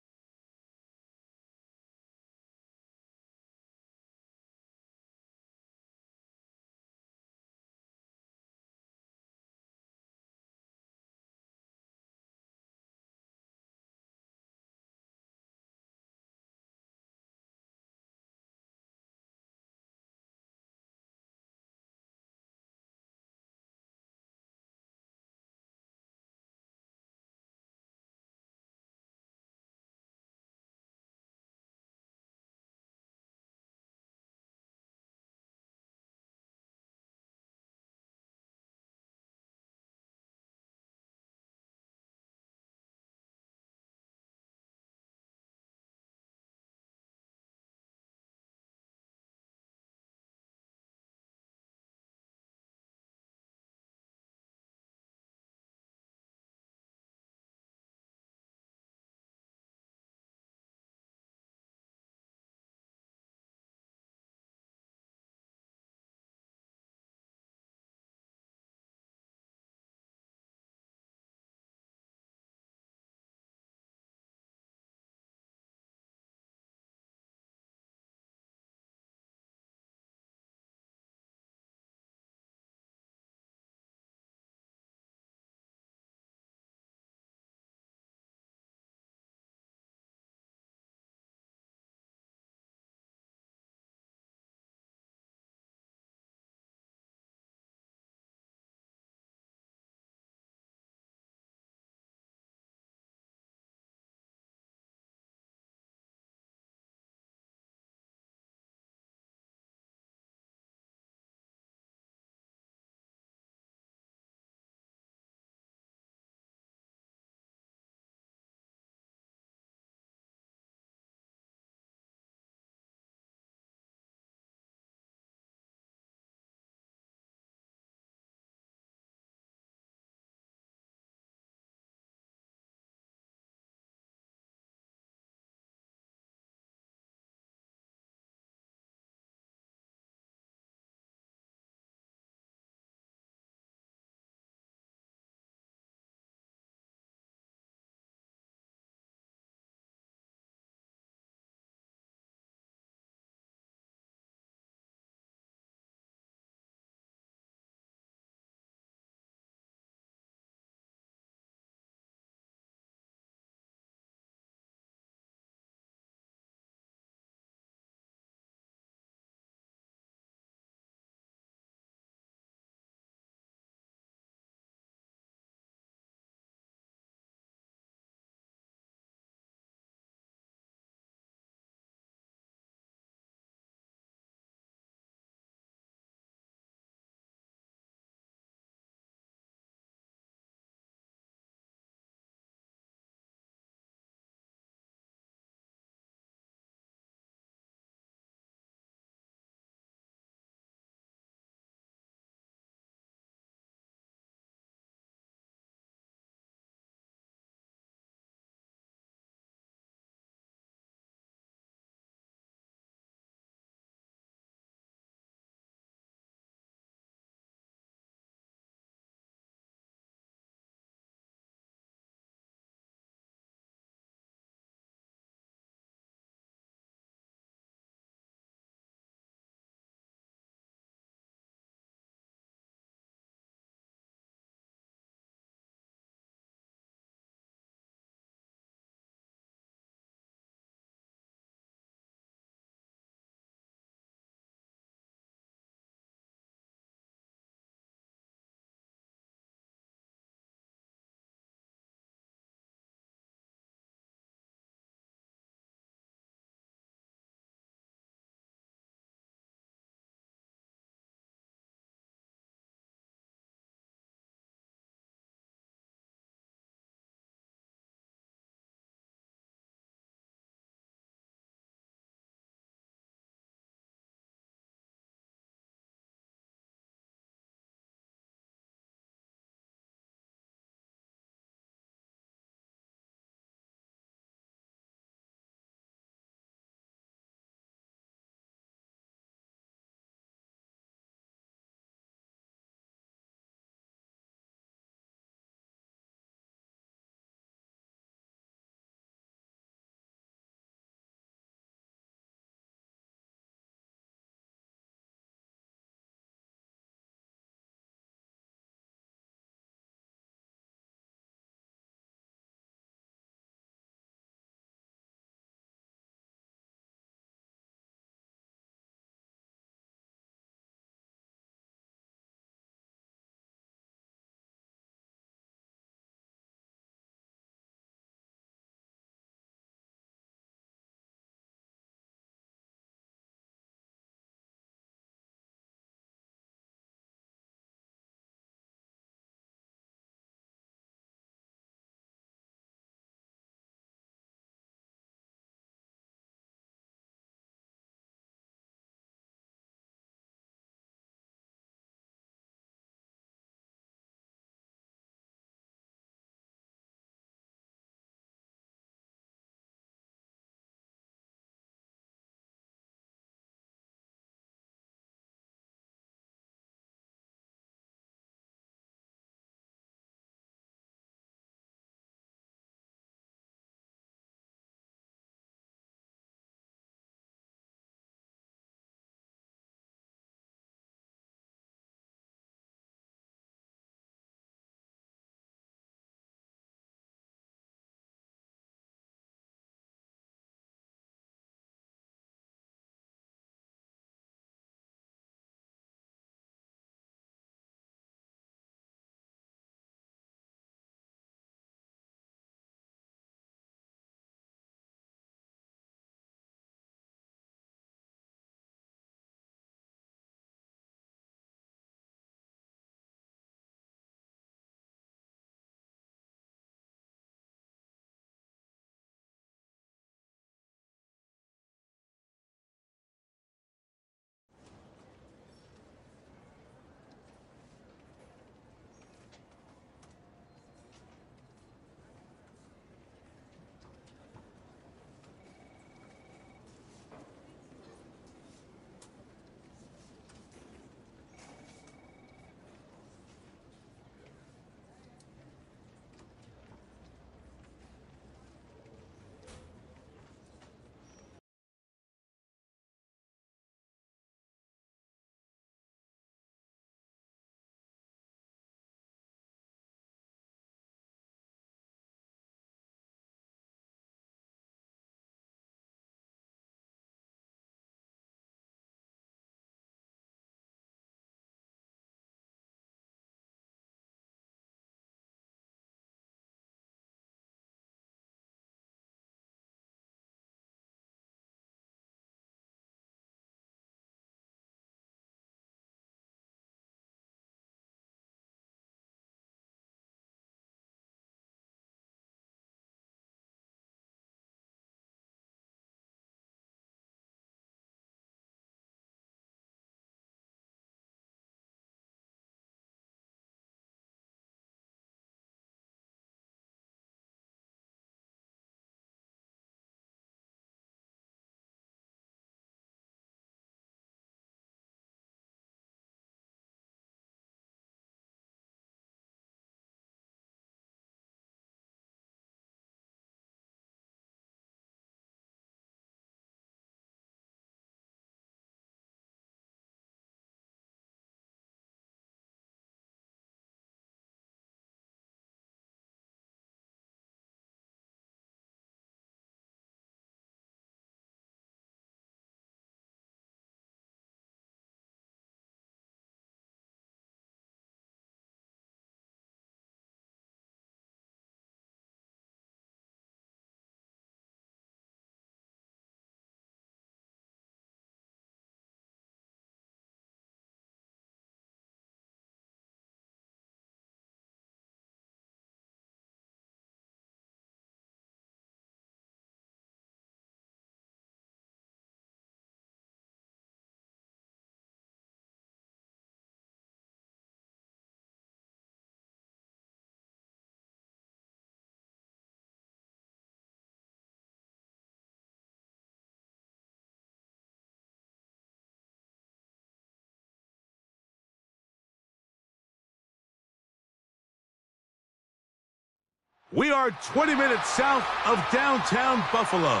We are 20 minutes south of downtown Buffalo.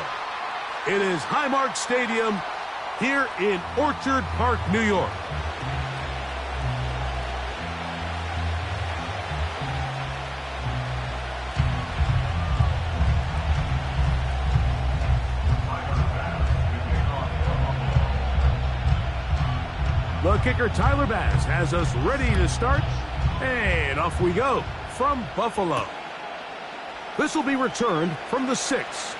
It is Highmark Stadium here in Orchard Park, New York. The kicker, Tyler Bass, has us ready to start, and off we go from Buffalo. This will be returned from the 6.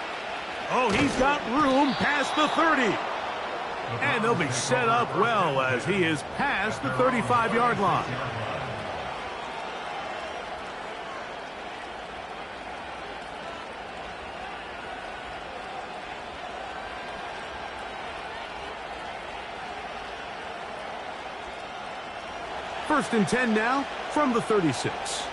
Oh, he's got room past the 30. And they'll be set up well as he is past the 35-yard line. First and 10 now from the 36.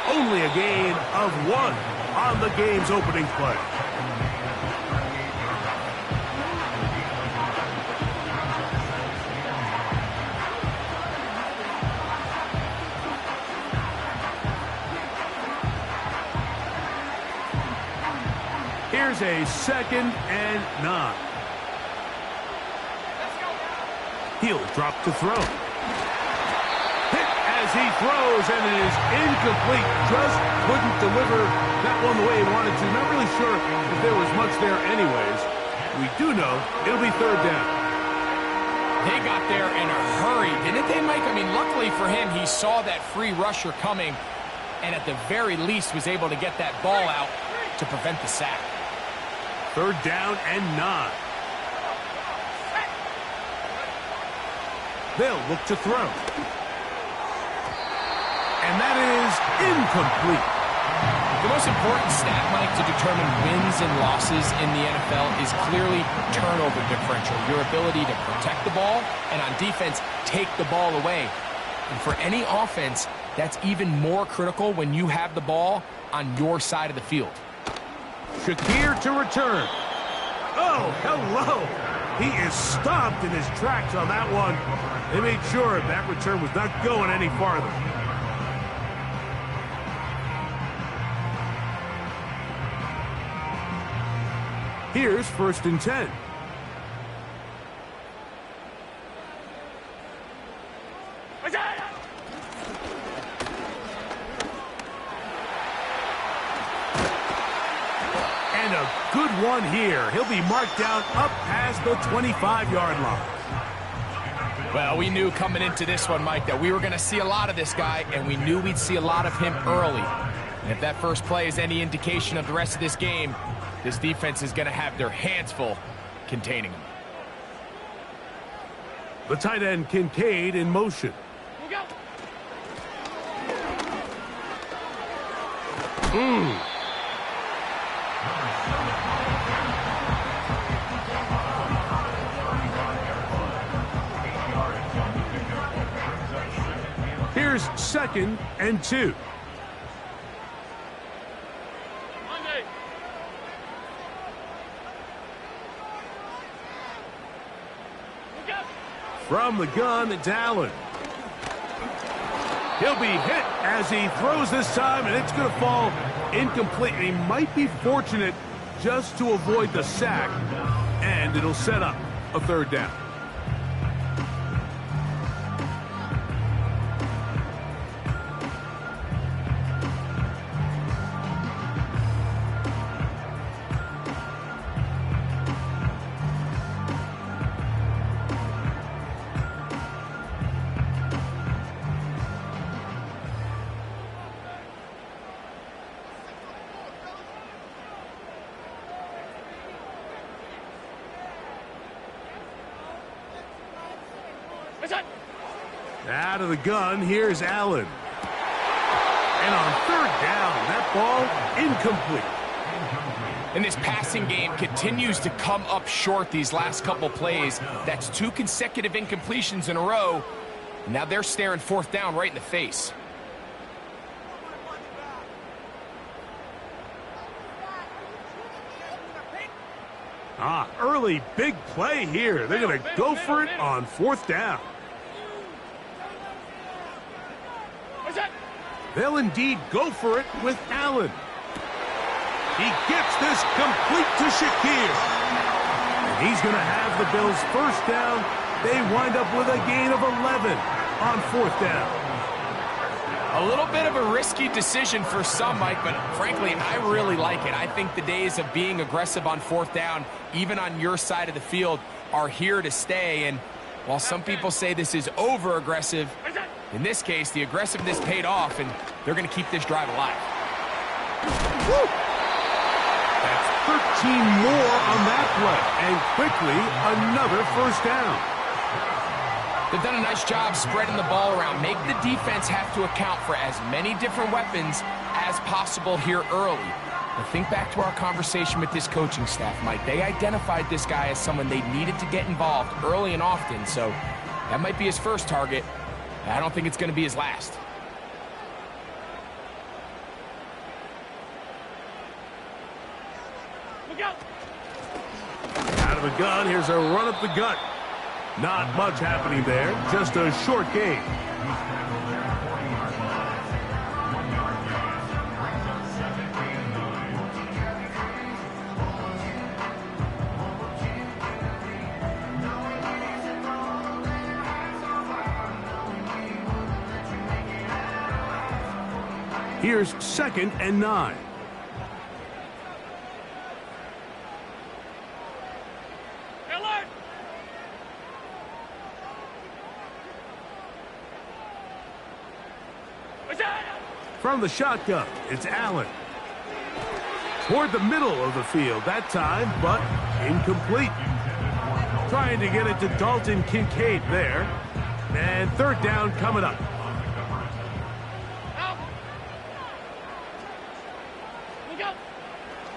Only a gain of 1 on the game's opening play. Here's a 2nd and 9. He'll drop to throw. Hit as he throws, and it is incomplete. Just couldn't deliver that one the way he wanted to. Not really sure if there was much there anyways. We do know it'll be 3rd down. They got there in a hurry, didn't they, Mike? I mean, luckily for him, he saw that free rusher coming and at the very least was able to get that ball out to prevent the sack. 3rd down and 9. They'll look to throw. And that is incomplete. The most important stat, Mike, to determine wins and losses in the NFL is clearly turnover differential, your ability to protect the ball and on defense, take the ball away. And for any offense, that's even more critical when you have the ball on your side of the field. Shakir to return. Oh, hello. He is stopped in his tracks on that one. They made sure that return was not going any farther. Here's 1st and 10. And a good one here. He'll be marked down up past the 25-yard line. Well, we knew coming into this one, Mike, that we were going to see a lot of this guy, and we knew we'd see a lot of him early. And if that first play is any indication of the rest of this game, this defense is going to have their hands full containing him. The tight end, Kincaid, in motion. Here's 2nd and 2. From the gun, it's Allen. He'll be hit as he throws this time, and it's going to fall incomplete. He might be fortunate just to avoid the sack, and it'll set up a 3rd down. Out of the gun, here's Allen. And on 3rd down, that ball incomplete. And this passing game continues to come up short these last couple plays. That's 2 consecutive incompletions in a row. Now they're staring 4th down right in the face. Early big play here. They're going to go for it on 4th down. They'll indeed go for it with Allen. He gets this complete to Shakir. And he's going to have the Bills first down. They wind up with a gain of 11 on fourth down. A little bit of a risky decision for some, Mike, but frankly, I really like it. I think the days of being aggressive on fourth down, even on your side of the field, are here to stay. And while some people say this is over-aggressive, in this case, the aggressiveness paid off, and they're going to keep this drive alive. Woo! That's 13 more on that play, and quickly another first down. They've done a nice job spreading the ball around. Make the defense have to account for as many different weapons as possible here early. But think back to our conversation with this coaching staff, Mike. They identified this guy as someone they needed to get involved early and often, so that might be his first target. I don't think it's going to be his last. Look out! Out of the gun, here's a run up the gut. Not much happening there, just a short gain. Here's 2nd and 9. From the shotgun, it's Allen. Toward the middle of the field that time, but incomplete. Trying to get it to Dalton Kincaid there. And third down coming up.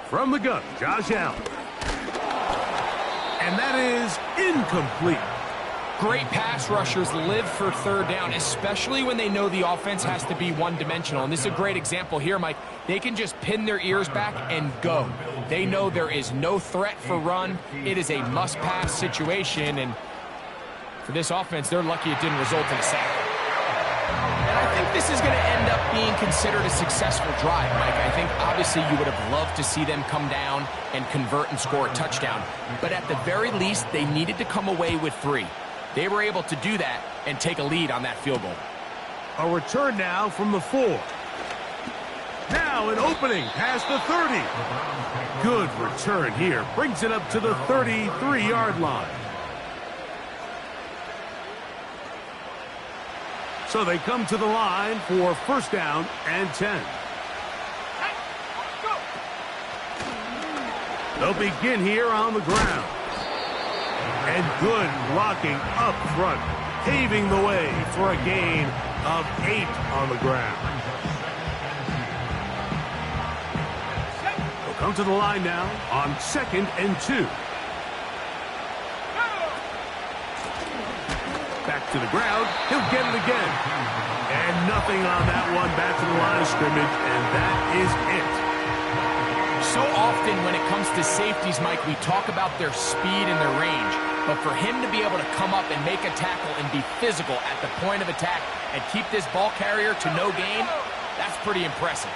From the gun, Josh Allen. And that is incomplete. Great pass rushers live for third down, especially when they know the offense has to be one-dimensional. And this is a great example here, Mike. They can just pin their ears back and go. They know there is no threat for run. It is a must-pass situation, and for this offense, they're lucky it didn't result in a sack. And I think this is going to end up being considered a successful drive, Mike. I think obviously you would have loved to see them come down and convert and score a touchdown. But at the very least, they needed to come away with 3. They were able to do that and take a lead on that field goal. A return now from the 4. Now an opening past the 30. Good return here. Brings it up to the 33-yard line. So they come to the line for first down and 10. They'll begin here on the ground. And good blocking up front, paving the way for a gain of 8 on the ground. They'll come to the line now on 2nd and 2. Back to the ground. He'll get it again. And nothing on that one. Back to the line of scrimmage, and that is it. So often when it comes to safeties, Mike, we talk about their speed and their range. But for him to be able to come up and make a tackle and be physical at the point of attack and keep this ball carrier to no gain, that's pretty impressive.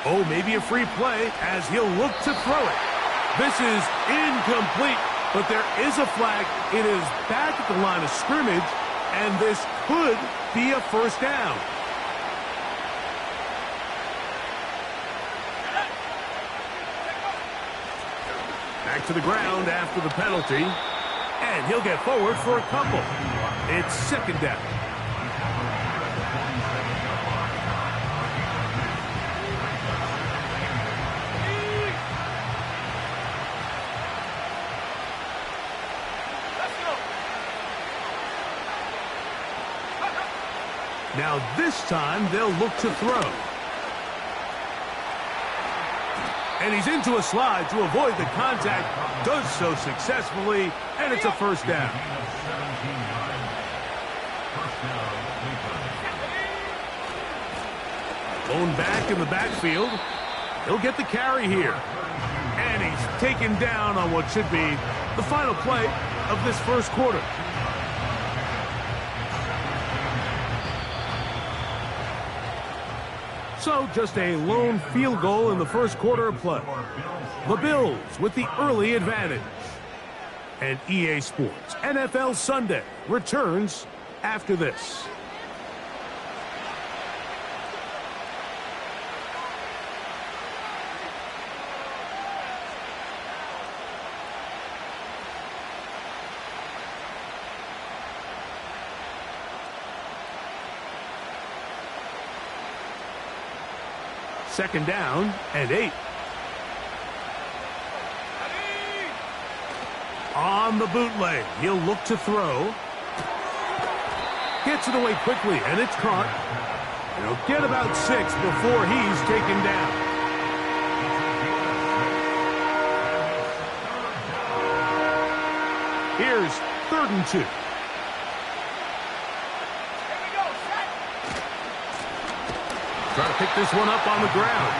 Oh, maybe a free play as he'll look to throw it. This is incomplete, but there is a flag. It is back at the line of scrimmage, and this could be a first down. Back to the ground after the penalty. And he'll get forward for a couple. It's 2nd down. Now this time they'll look to throw. And he's into a slide to avoid the contact. Does so successfully, and it's a first down. Going back in the backfield. He'll get the carry here. And he's taken down on what should be the final play of this first quarter. So just a lone field goal in the first quarter of play. The Bills with the early advantage. And EA Sports NFL Sunday returns after this. Second down and 8. On the bootleg, he'll look to throw. Gets it away quickly, and it's caught. He'll get about 6 before he's taken down. Here's 3rd and 2. Trying to pick this one up on the ground.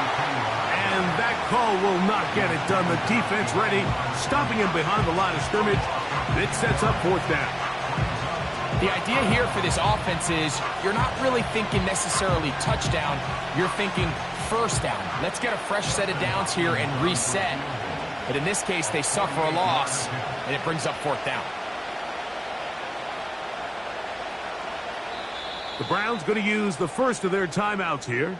And that call will not get it done. The defense ready, stopping him behind the line of scrimmage. It sets up 4th down. The idea here for this offense is you're not really thinking necessarily touchdown. You're thinking 1st down. Let's get a fresh set of downs here and reset. But in this case, they suffer a loss, and it brings up 4th down. The Browns going to use the first of their timeouts here.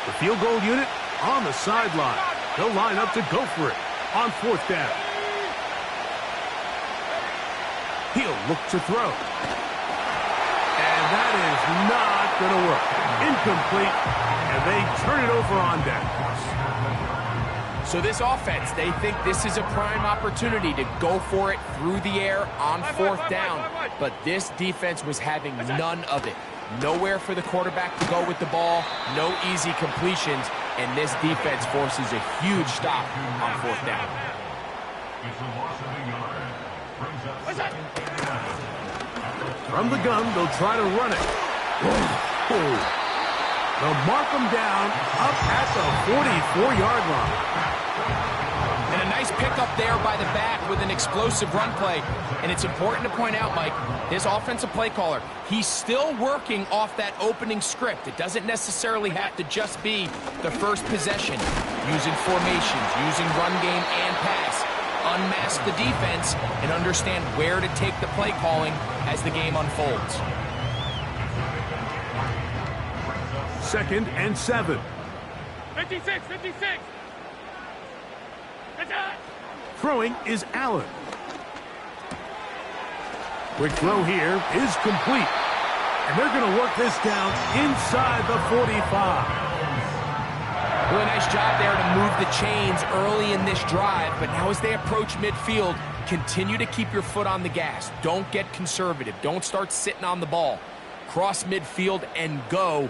The field goal unit on the sideline. They'll line up to go for it on 4th down. He'll look to throw. And that is not going to work. Incomplete. And they turn it over on downs. So this offense, they think this is a prime opportunity to go for it through the air on 4th down. But this defense was having none of it. Nowhere for the quarterback to go with the ball. No easy completions. And this defense forces a huge stop on 4th down. From the gun, they'll try to run it. Whoa. They'll mark them down up at the 44-yard line. And a nice pickup there by the back with an explosive run play. And it's important to point out, Mike, this offensive play caller, he's still working off that opening script. It doesn't necessarily have to just be the first possession. Using formations, using run game and pass. Unmask the defense and understand where to take the play calling as the game unfolds. 2nd and 7. 56, 56. Throwing is Allen. Quick throw here is complete. And they're going to work this down inside the 45. Really nice job there to move the chains early in this drive. But now as they approach midfield, continue to keep your foot on the gas. Don't get conservative. Don't start sitting on the ball. Cross midfield and go.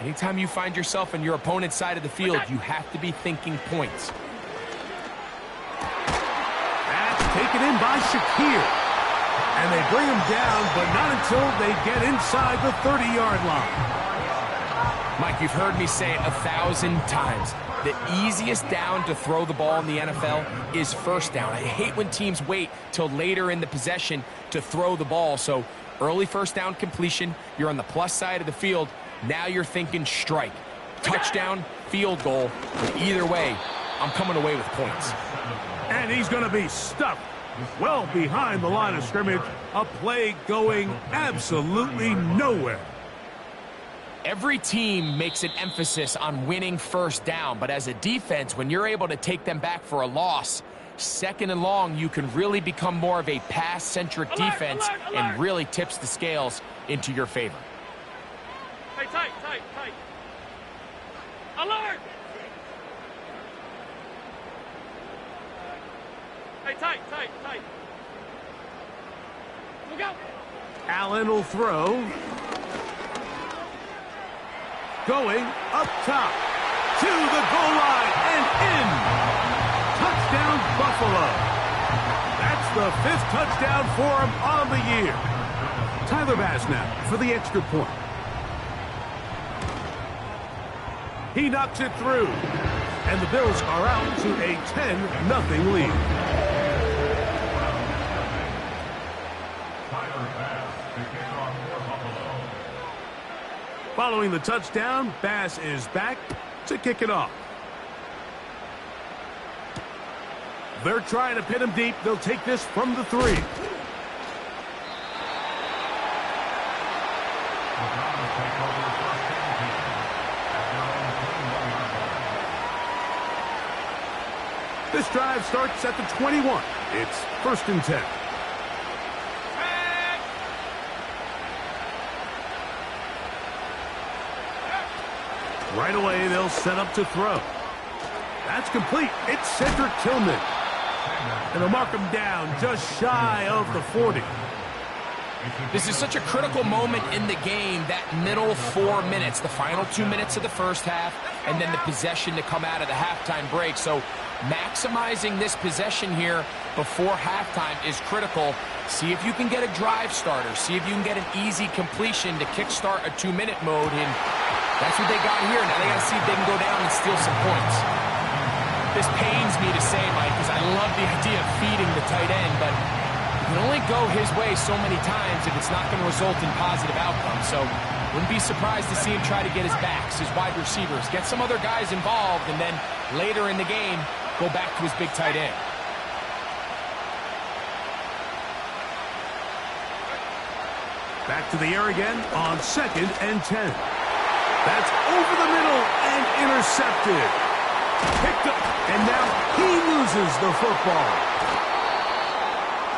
Anytime you find yourself on your opponent's side of the field, you have to be thinking points. That's taken in by Shakir. And they bring him down, but not until they get inside the 30-yard line. Mike, you've heard me say it 1,000 times. The easiest down to throw the ball in the NFL is 1st down. I hate when teams wait till later in the possession to throw the ball. So early 1st down completion, you're on the plus side of the field. Now you're thinking strike. Touchdown, field goal. But either way, I'm coming away with points. And he's going to be stuffed well behind the line of scrimmage. A play going absolutely nowhere. Every team makes an emphasis on winning 1st down, but as a defense, when you're able to take them back for a loss, 2nd and long, you can really become more of a pass-centric defense and really tips the scales into your favor. Hey, tight. Alert! Hey, tight. Look out! Allen will throw. Going up top to the goal line and in. Touchdown, Buffalo. That's the 5th touchdown for him on the year. Tyler Bass now for the extra point. He knocks it through. And the Bills are out to a 10-0 lead. Following the touchdown, Bass is back to kick it off. They're trying to pin him deep. They'll take this from the 3. This drive starts at the 21. It's 1st and 10. Right away, they'll set up to throw. That's complete. It's Cedric Tillman. And they'll mark him down just shy of the 40. This is such a critical moment in the game, that middle 4 minutes, the final 2 minutes of the first half, and then the possession to come out of the halftime break. So maximizing this possession here before halftime is critical. See if you can get a drive starter. See if you can get an easy completion to kickstart a 2-minute mode. And that's what they got here. Now they got to see if they can go down and steal some points. This pains me to say, Mike, because I love the idea of feeding the tight end, but you can only go his way so many times if it's not going to result in positive outcomes. So wouldn't be surprised to see him try to get his backs, his wide receivers, get some other guys involved, and then later in the game, go back to his big tight end. Back to the air again on 2nd and 10. That's over the middle and intercepted. Picked up, and now he loses the football.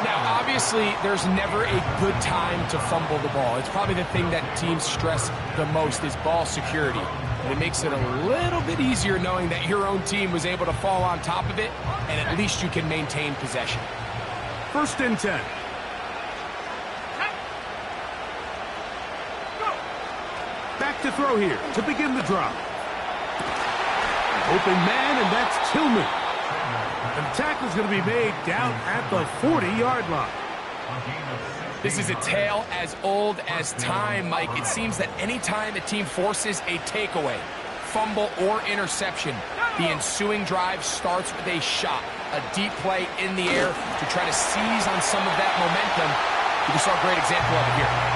Now, obviously, there's never a good time to fumble the ball. It's probably the thing that teams stress the most is ball security. And it makes it a little bit easier knowing that your own team was able to fall on top of it, and at least you can maintain possession. 1st and 10. Back to throw here to begin the drive. Open man, and that's Tillman. And the tackle's going to be made down at the 40-yard line. This is a tale as old as time, Mike. It seems that any time a team forces a takeaway, fumble, or interception, the ensuing drive starts with a shot, a deep play in the air to try to seize on some of that momentum. You saw a great example of it here.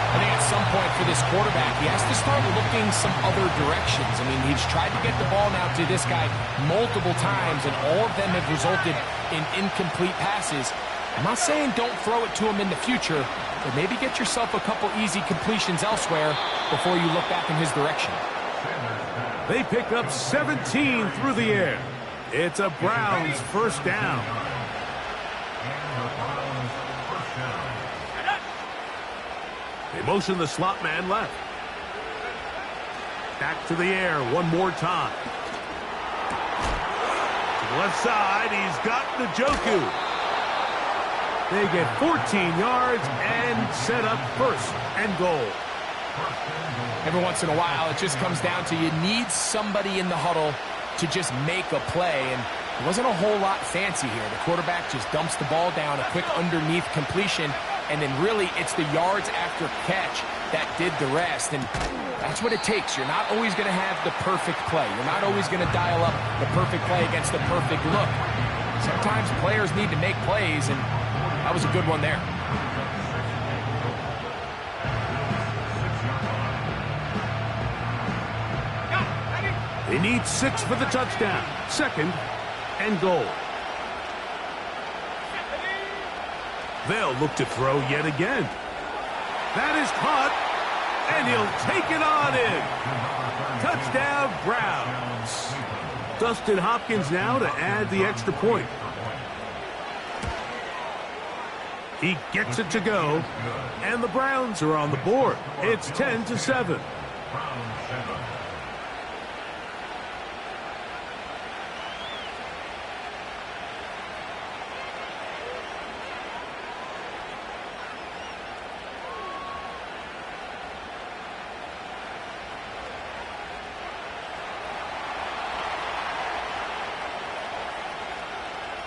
I think at some point for this quarterback, he has to start looking some other directions. I mean, he's tried to get the ball now to this guy multiple times, and all of them have resulted in incomplete passes. I'm not saying don't throw it to him in the future, but maybe get yourself a couple easy completions elsewhere before you look back in his direction. They pick up 17 through the air. It's a Browns 1st down. They motion the slot man left. Back to the air one more time. To the left side, he's got Njoku. They get 14 yards and set up 1st and goal. Every once in a while, it just comes down to you need somebody in the huddle to just make a play, and it wasn't a whole lot fancy here. The quarterback just dumps the ball down, a quick underneath completion, and then really it's the yards after catch that did the rest, and that's what it takes. You're not always going to have the perfect play. You're not always going to dial up the perfect play against the perfect look. Sometimes players need to make plays, and that was a good one there. They need 6 for the touchdown. 2nd and goal. They'll look to throw yet again. That is caught, and he'll take it on in. Touchdown, Browns. Dustin Hopkins now to add the extra point. He gets it to go, and the Browns are on the board. It's 10-7.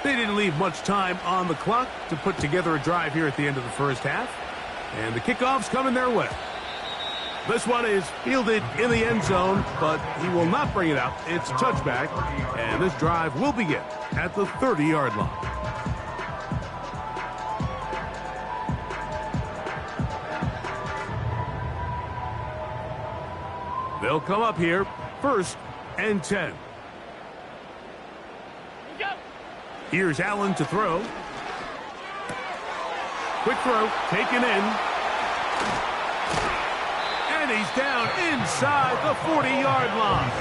They didn't leave much time on the clock to put together a drive here at the end of the first half. And the kickoff's coming their way. This one is fielded in the end zone, but he will not bring it out. It's a touchback, and this drive will begin at the 30-yard line. They'll come up here, 1st and 10. Here's Allen to throw. Quick throw, taken in. And he's down inside the 40-yard line.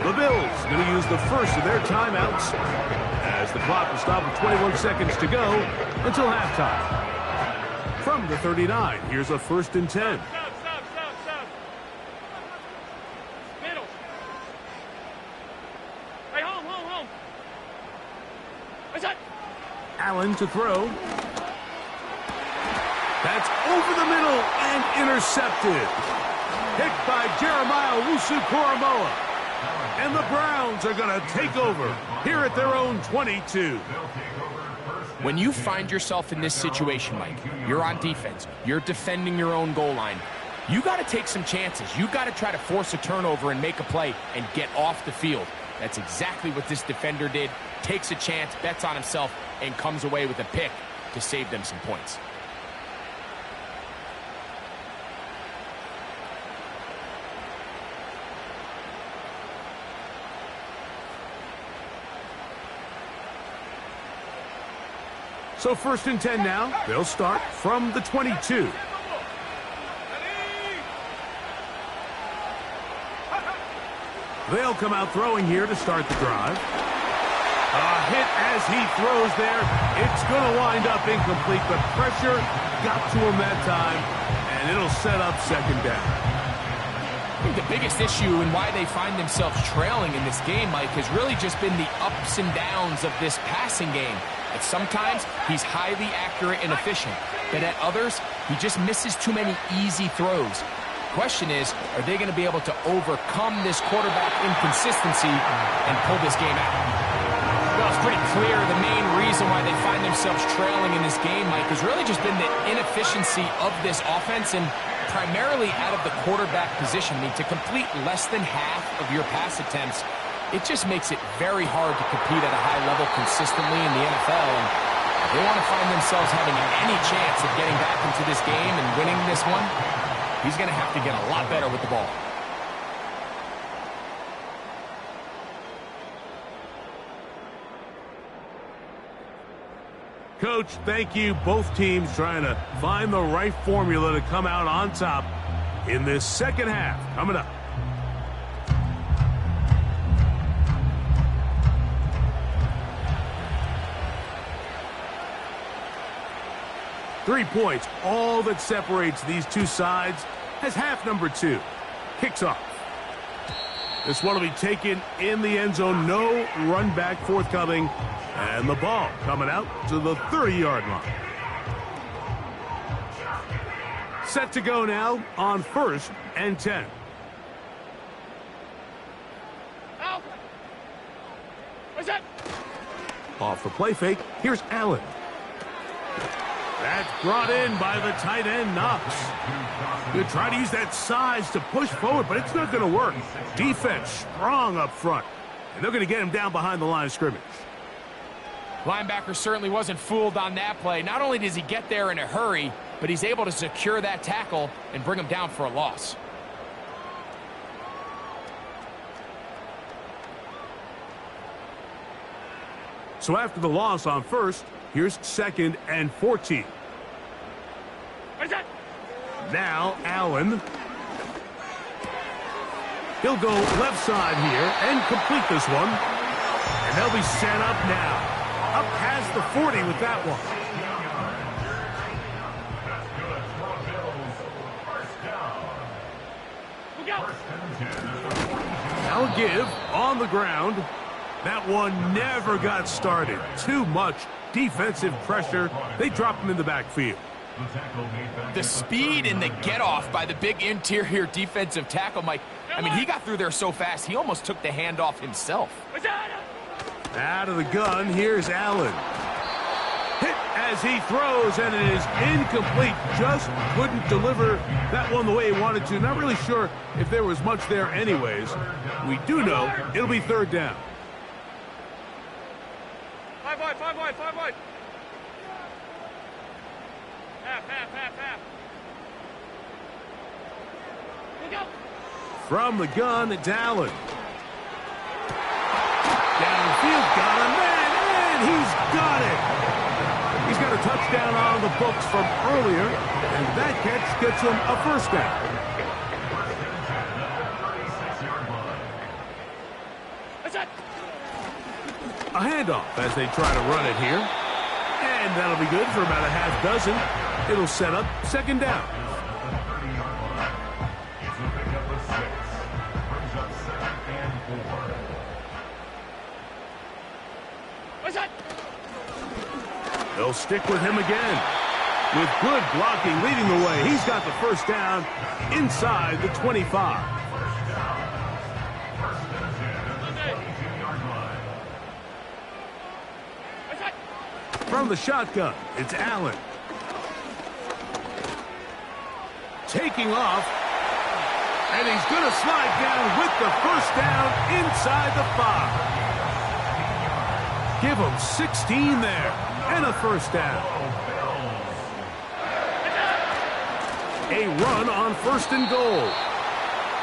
The Bills going to use the first of their timeouts as the clock will stop with 21 seconds to go until halftime. From the 39, here's a 1st and 10. Stop. Middle. Hey, home. What's that? Allen to throw. That's over the middle and intercepted. Picked by Jeremiah Owusu-Koramoah. And the Browns are going to take over here at their own 22. When you find yourself in this situation, Mike, you're on defense, you're defending your own goal line, you got to take some chances. You got to try to force a turnover and make a play and get off the field. That's exactly what this defender did. Takes a chance, bets on himself, and comes away with a pick to save them some points. So 1st and 10 now. They'll start from the 22. They'll come out throwing here to start the drive. A hit as he throws there. It's going to wind up incomplete, but pressure got to him that time, and it'll set up 2nd down. I think the biggest issue and why they find themselves trailing in this game, Mike, has really just been the ups and downs of this passing game. At sometimes, he's highly accurate and efficient, but at others, he just misses too many easy throws. The question is, are they going to be able to overcome this quarterback inconsistency and pull this game out? Well, it's pretty clear the main reason why they find themselves trailing in this game, Mike, has really just been the inefficiency of this offense and primarily out of the quarterback position. I mean, to complete less than half of your pass attempts, it just makes it very hard to compete at a high level consistently in the NFL. And if they want to find themselves having any chance of getting back into this game and winning this one, he's going to have to get a lot better with the ball. Coach, thank you. Both teams trying to find the right formula to come out on top in this 2nd half. Coming up. Three points, all that separates these two sides as half number 2 kicks off. This one will be taken in the end zone. No run back forthcoming. And the ball coming out to the 30-yard line. Set to go now on 1st and 10. Out. What's that? Off the play fake, here's Allen. That's brought in by the tight end, Knox. Going to try to use that size to push forward, but it's not going to work. Defense strong up front, and they're going to get him down behind the line of scrimmage. Linebacker certainly wasn't fooled on that play. Not only does he get there in a hurry, but he's able to secure that tackle and bring him down for a loss. So after the loss on 1st, here's 2nd and 14. What is that? Now Allen. He'll go left side here and complete this one. And they'll be set up now. Up past the 40 with that one. Now give on the ground. That one never got started. Too much defensive pressure. They drop him in the backfield. The speed and the get-off by the big interior defensive tackle, Mike. I mean, he got through there so fast, he almost took the handoff himself. Out of the gun, here's Allen. Hit as he throws, and it is incomplete. Just couldn't deliver that one the way he wanted to. Not really sure if there was much there anyways. We do know it'll be third down. 5 wide, 5 wide, 5 wide. Half. Here we go. From the gun, it's Allen. Downfield, got a man, and he's got it. He's got a touchdown on the books from earlier, and that catch gets him a first down. What's that? A handoff as they try to run it here. And that'll be good for about a half dozen. It'll set up second down. What's that? They'll stick with him again. With good blocking leading the way, he's got the first down inside the 25. From the shotgun, it's Allen. Taking off, and he's going to slide down with the first down inside the 5. Give him 16 there, and a first down. A run on first and goal.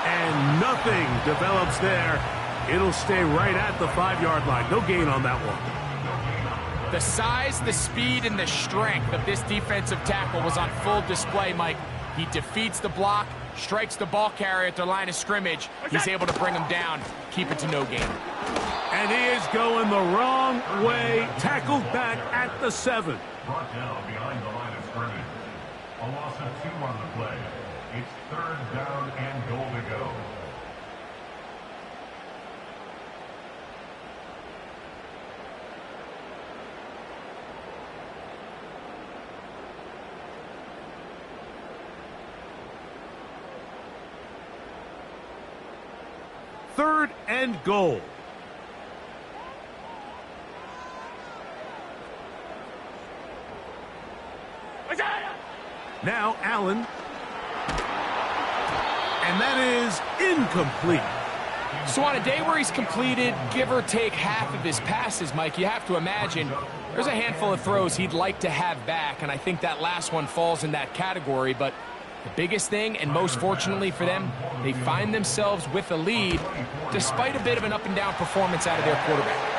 And nothing develops there. It'll stay right at the 5-yard line. No gain on that one. The size, the speed, and the strength of this defensive tackle was on full display, Mike. He defeats the block, strikes the ball carrier at their line of scrimmage. He's able to bring him down, keep it to no gain. And he is going the wrong way, tackled back at the 7. Brought down behind the line of scrimmage. A loss of 2 on the play. It's third down and goal to go. Third and goal. Now Allen. And that is incomplete. So on a day where he's completed, give or take half of his passes, Mike, you have to imagine there's a handful of throws he'd like to have back, and I think that last one falls in that category. But the biggest thing, and most fortunately for them, they find themselves with a lead despite a bit of an up-and-down performance out of their quarterback.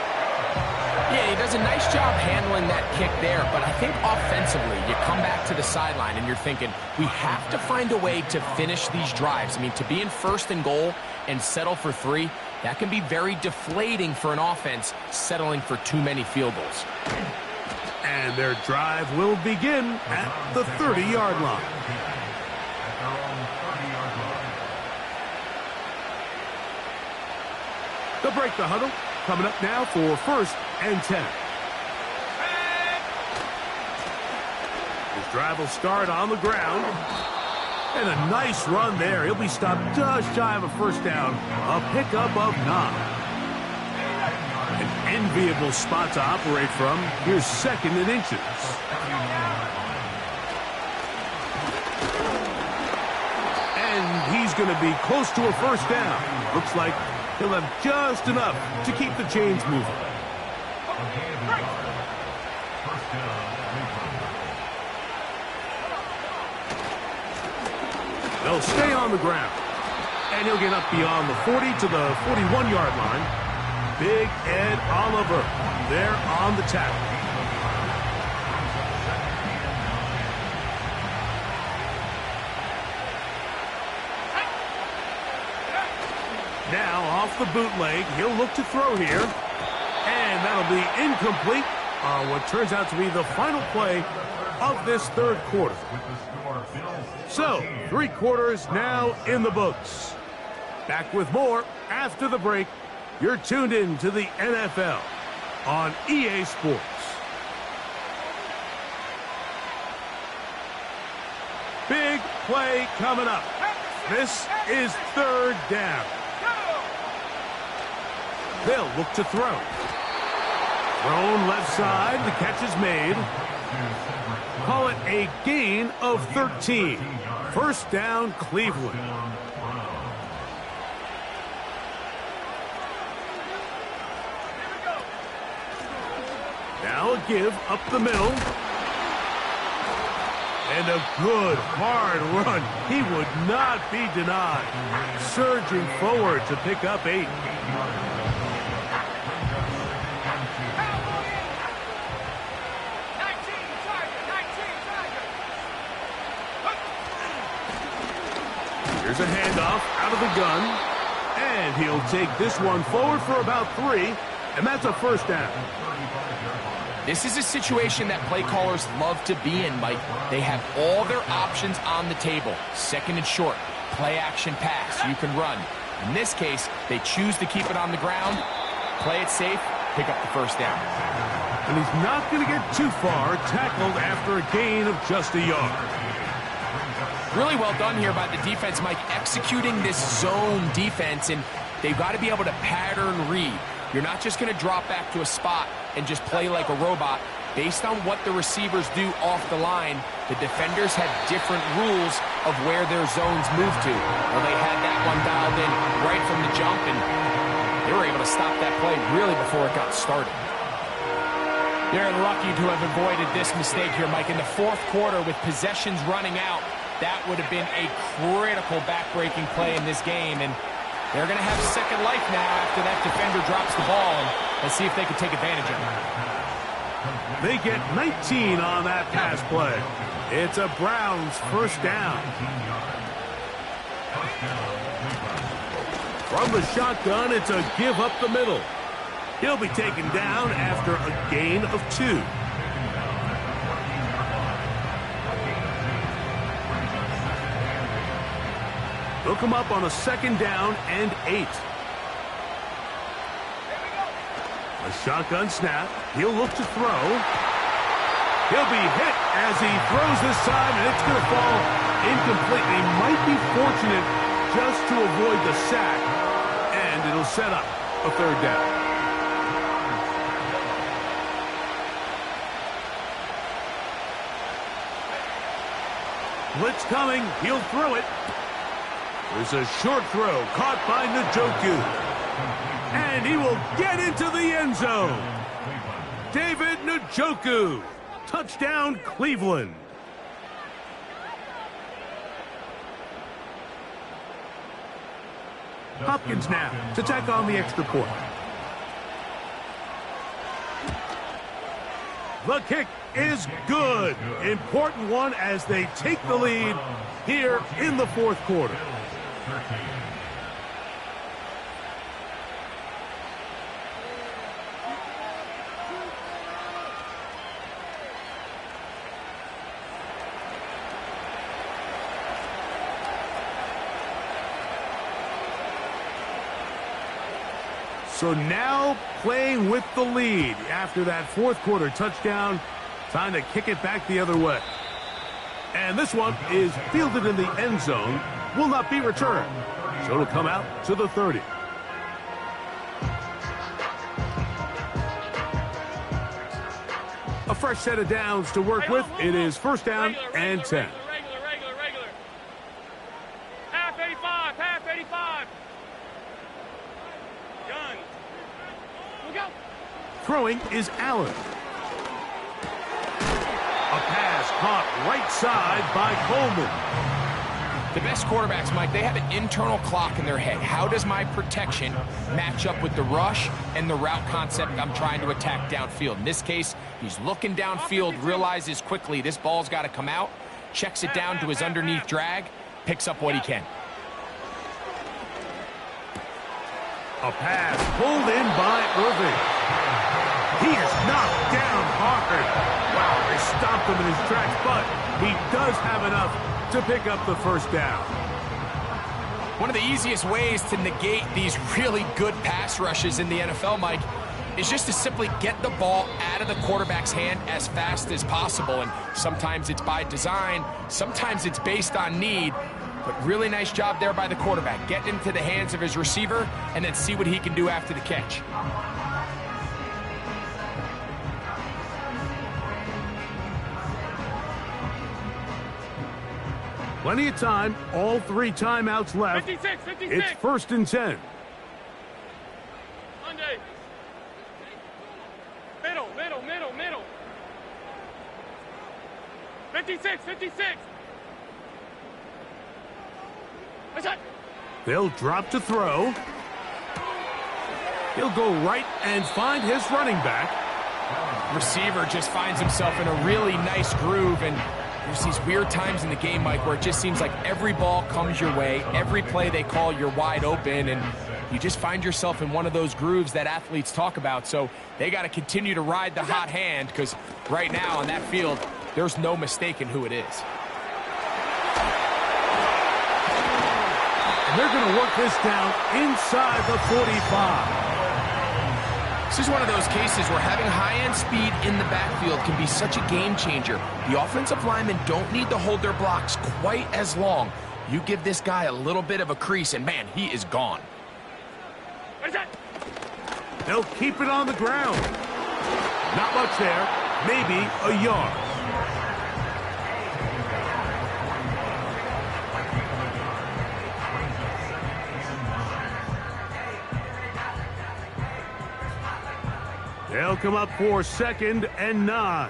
Yeah, he does a nice job handling that kick there, but I think offensively, you come back to the sideline and you're thinking, we have to find a way to finish these drives. I mean, to be in first and goal and settle for 3, that can be very deflating for an offense settling for too many field goals. And their drive will begin at the 30-yard line. They'll break the huddle. Coming up now for first and 10. His drive will start on the ground. And a nice run there. He'll be stopped just shy of a first down. A pickup of 9. An enviable spot to operate from. Here's second and inches. And he's going to be close to a first down. Looks like he'll have just enough to keep the chains moving. They'll stay on the ground. And he'll get up beyond the 40 to the 41-yard line. Big Ed Oliver there on the tackle. Now off the bootleg, he'll look to throw here. And that'll be incomplete on what turns out to be the final play of this third quarter. So, 3 quarters now in the books. Back with more after the break. You're tuned in to the NFL on EA Sports. Big play coming up. This is third down. They'll look to throw. Thrown left side. The catch is made. Call it a gain of 13. First down, Cleveland. Now a give up the middle. And a good, hard run. He would not be denied. Surging forward to pick up 8. Here's a handoff out of the gun. And he'll take this one forward for about 3. And that's a first down. This is a situation that play callers love to be in, Mike. They have all their options on the table. Second and short, play action pass, you can run. In this case, they choose to keep it on the ground, play it safe, pick up the first down. And he's not going to get too far, tackled after a gain of just a yard. Really well done here by the defense, Mike, executing this zone defense, and they've got to be able to pattern read. You're not just going to drop back to a spot and just play like a robot. Based on what the receivers do off the line, the defenders had different rules of where their zones move to. Well, they had that one dialed in right from the jump, and they were able to stop that play really before it got started. They're lucky to have avoided this mistake here, Mike. In the fourth quarter, with possessions running out, that would have been a critical back-breaking play in this game, and they're going to have second life now after that defender drops the ball, and let's see if they can take advantage of it. They get 19 on that pass play. It's a Browns first down. From the shotgun, it's a give up the middle. He'll be taken down after a gain of 2. They'll come up on a second down and 8. A shotgun snap. He'll look to throw. He'll be hit as he throws this time, and it's going to fall incomplete. He might be fortunate just to avoid the sack, and it'll set up a third down. Blitz coming. He'll throw it. There's a short throw caught by Njoku. And he will get into the end zone. David Njoku. Touchdown, Cleveland. Hopkins now to tack on the extra point. The kick is good. Important one as they take the lead here in the fourth quarter. So now playing with the lead after that fourth quarter touchdown, time to kick it back the other way. And this one is fielded in the end zone, will not be returned. So it'll come out to the 30. A fresh set of downs to work with. It is first down and 10. Regular. Half 85. Done. We'll go. Throwing is Allen. A pass caught right side by Coleman. The best quarterbacks, Mike, they have an internal clock in their head. How does my protection match up with the rush and the route concept I'm trying to attack downfield? In this case, he's looking downfield, realizes quickly this ball's got to come out, checks it down to his underneath drag, picks up what he can. A pass pulled in by Irving. He is knocked down hard. Wow, they stopped him in his tracks, but he does have enough to pick up the first down. One of the easiest ways to negate these really good pass rushes in the NFL, Mike, is just to simply get the ball out of the quarterback's hand as fast as possible. And sometimes it's by design, sometimes it's based on need. But really nice job there by the quarterback. Get into the hands of his receiver and then see what he can do after the catch. Plenty of time. All 3 timeouts left. 56, 56. It's 1st and 10. Monday. Middle. 56, 56. That's it. They'll drop to throw. He'll go right and find his running back. Receiver just finds himself in a really nice groove, and there's these weird times in the game, Mike, where it just seems like every ball comes your way, every play they call, you're wide open, and you just find yourself in one of those grooves that athletes talk about. So they got to continue to ride the hot hand, because right now on that field, there's no mistaking who it is. And they're going to work this down inside the 45. This is one of those cases where having high-end speed in the backfield can be such a game changer. The offensive linemen don't need to hold their blocks quite as long. You give this guy a little bit of a crease, and man, he is gone. What is that? They'll keep it on the ground. Not much there. Maybe a yard. They'll come up for 2nd and 9.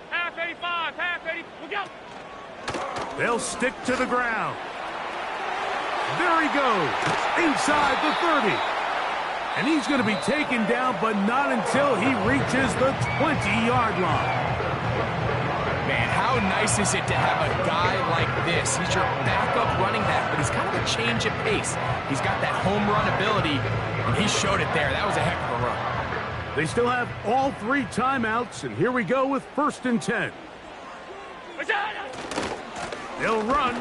Half 85, half 80. Look out. They'll stick to the ground. There he goes, inside the 30. And he's going to be taken down, but not until he reaches the 20-yard line. Man, how nice is it to have a guy like this? He's your backup running back, but he's kind of a change of pace. He's got that home run ability, and he showed it there. That was a heck of a run. They still have all 3 timeouts, and here we go with 1st and 10. What's that? They'll run.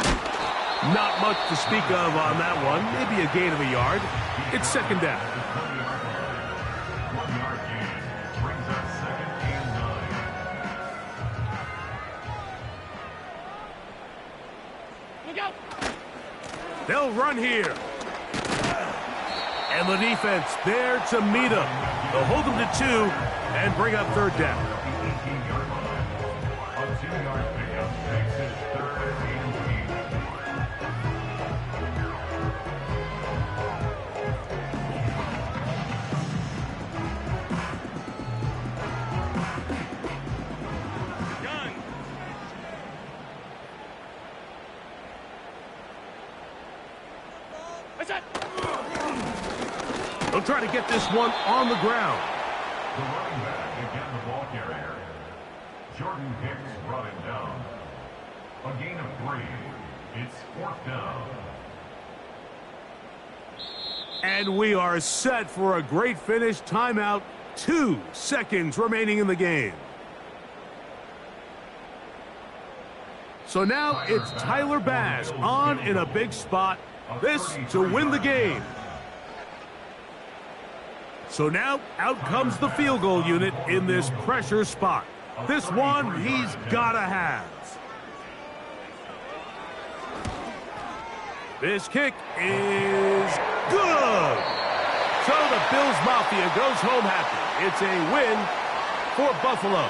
Not much to speak of on that one. Maybe a gain of a yard. It's 2nd down. 1-yard gain brings up 2nd and 9. Look out. They'll run here. And the defense there to meet them. They'll hold them to 2 and bring up 3rd down. 18-yard line. A 2-yard pickup makes it 3rd and 8. Gun. What's that? They'll try to get this one on the ground. The running back again, the ball carrier. Jordan Hicks brought it down. A gain of 3. It's 4th down. And we are set for a great finish. Timeout. 2 seconds remaining in the game. So now it's Tyler Bass on in a big spot. This to win the game. So now out comes the field goal unit in this pressure spot. This one he's got to have. This kick is good. So the Bills Mafia goes home happy. It's a win for Buffalo.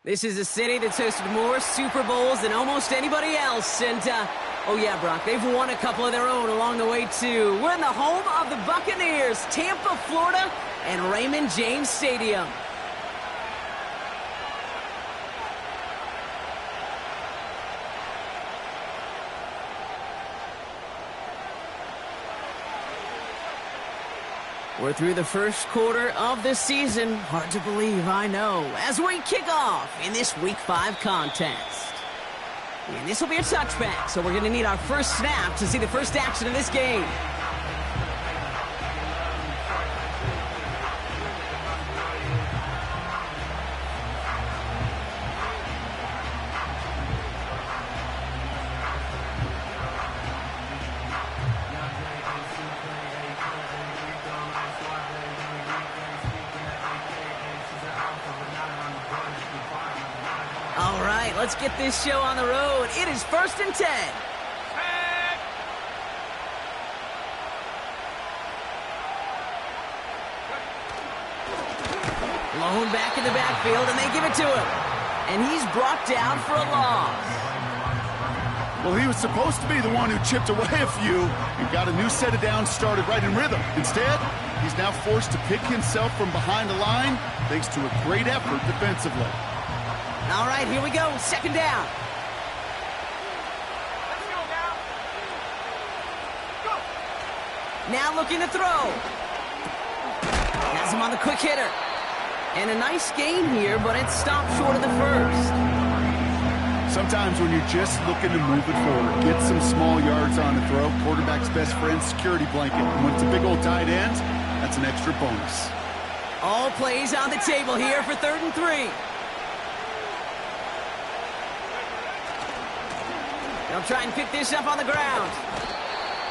This is a city that's hosted more Super Bowls than almost anybody else. And, oh yeah, Brock, they've won a couple of their own along the way, too. We're in the home of the Buccaneers, Tampa, Florida, and Raymond James Stadium. We're through the first quarter of the season. Hard to believe, I know, as we kick off in this Week 5 contest. And this will be a touchback, so we're going to need our first snap to see the first action of this game. All right, let's get this show on the road. It is 1st and 10. Blown back in the backfield, and they give it to him. And he's brought down for a loss. Well, he was supposed to be the one who chipped away a few and got a new set of downs started right in rhythm. Instead, he's now forced to pick himself from behind the line thanks to a great effort defensively. All right, here we go. 2nd down. Let's go now. Go. Now looking to throw. Has him on the quick hitter. And a nice gain here, but it stopped short of the first. Sometimes when you're just looking to move it forward, get some small yards on a throw, quarterback's best friend, security blanket. And when it's a big old tight end, that's an extra bonus. All plays on the table here for 3rd and 3. They'll try and pick this up on the ground.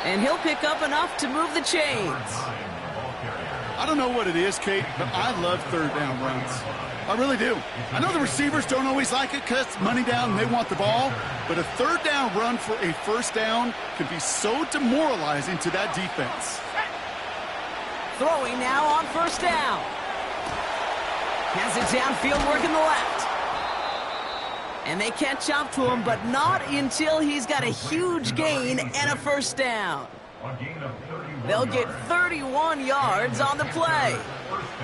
And he'll pick up enough to move the chains. I don't know what it is, Kate, but I love 3rd down runs. I really do. I know the receivers don't always like it because it's money down and they want the ball, but a 3rd down run for a 1st down can be so demoralizing to that defense. Throwing now on 1st down. Has it downfield working the left. And they catch up to him, but not until he's got a huge gain and a 1st down. They'll get 31 yards on the play.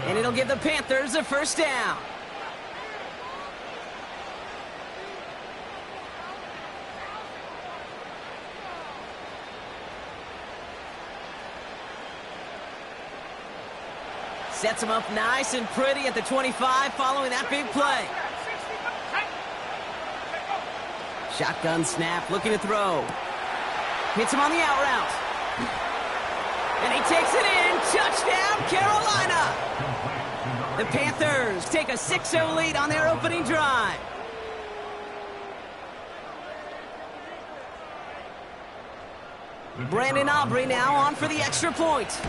And it'll give the Panthers a 1st down. Sets him up nice and pretty at the 25 following that big play. Shotgun snap, looking to throw. Hits him on the out route. And he takes it in. Touchdown, Carolina. The Panthers take a 6-0 lead on their opening drive. Brandon Aubrey now on for the extra point.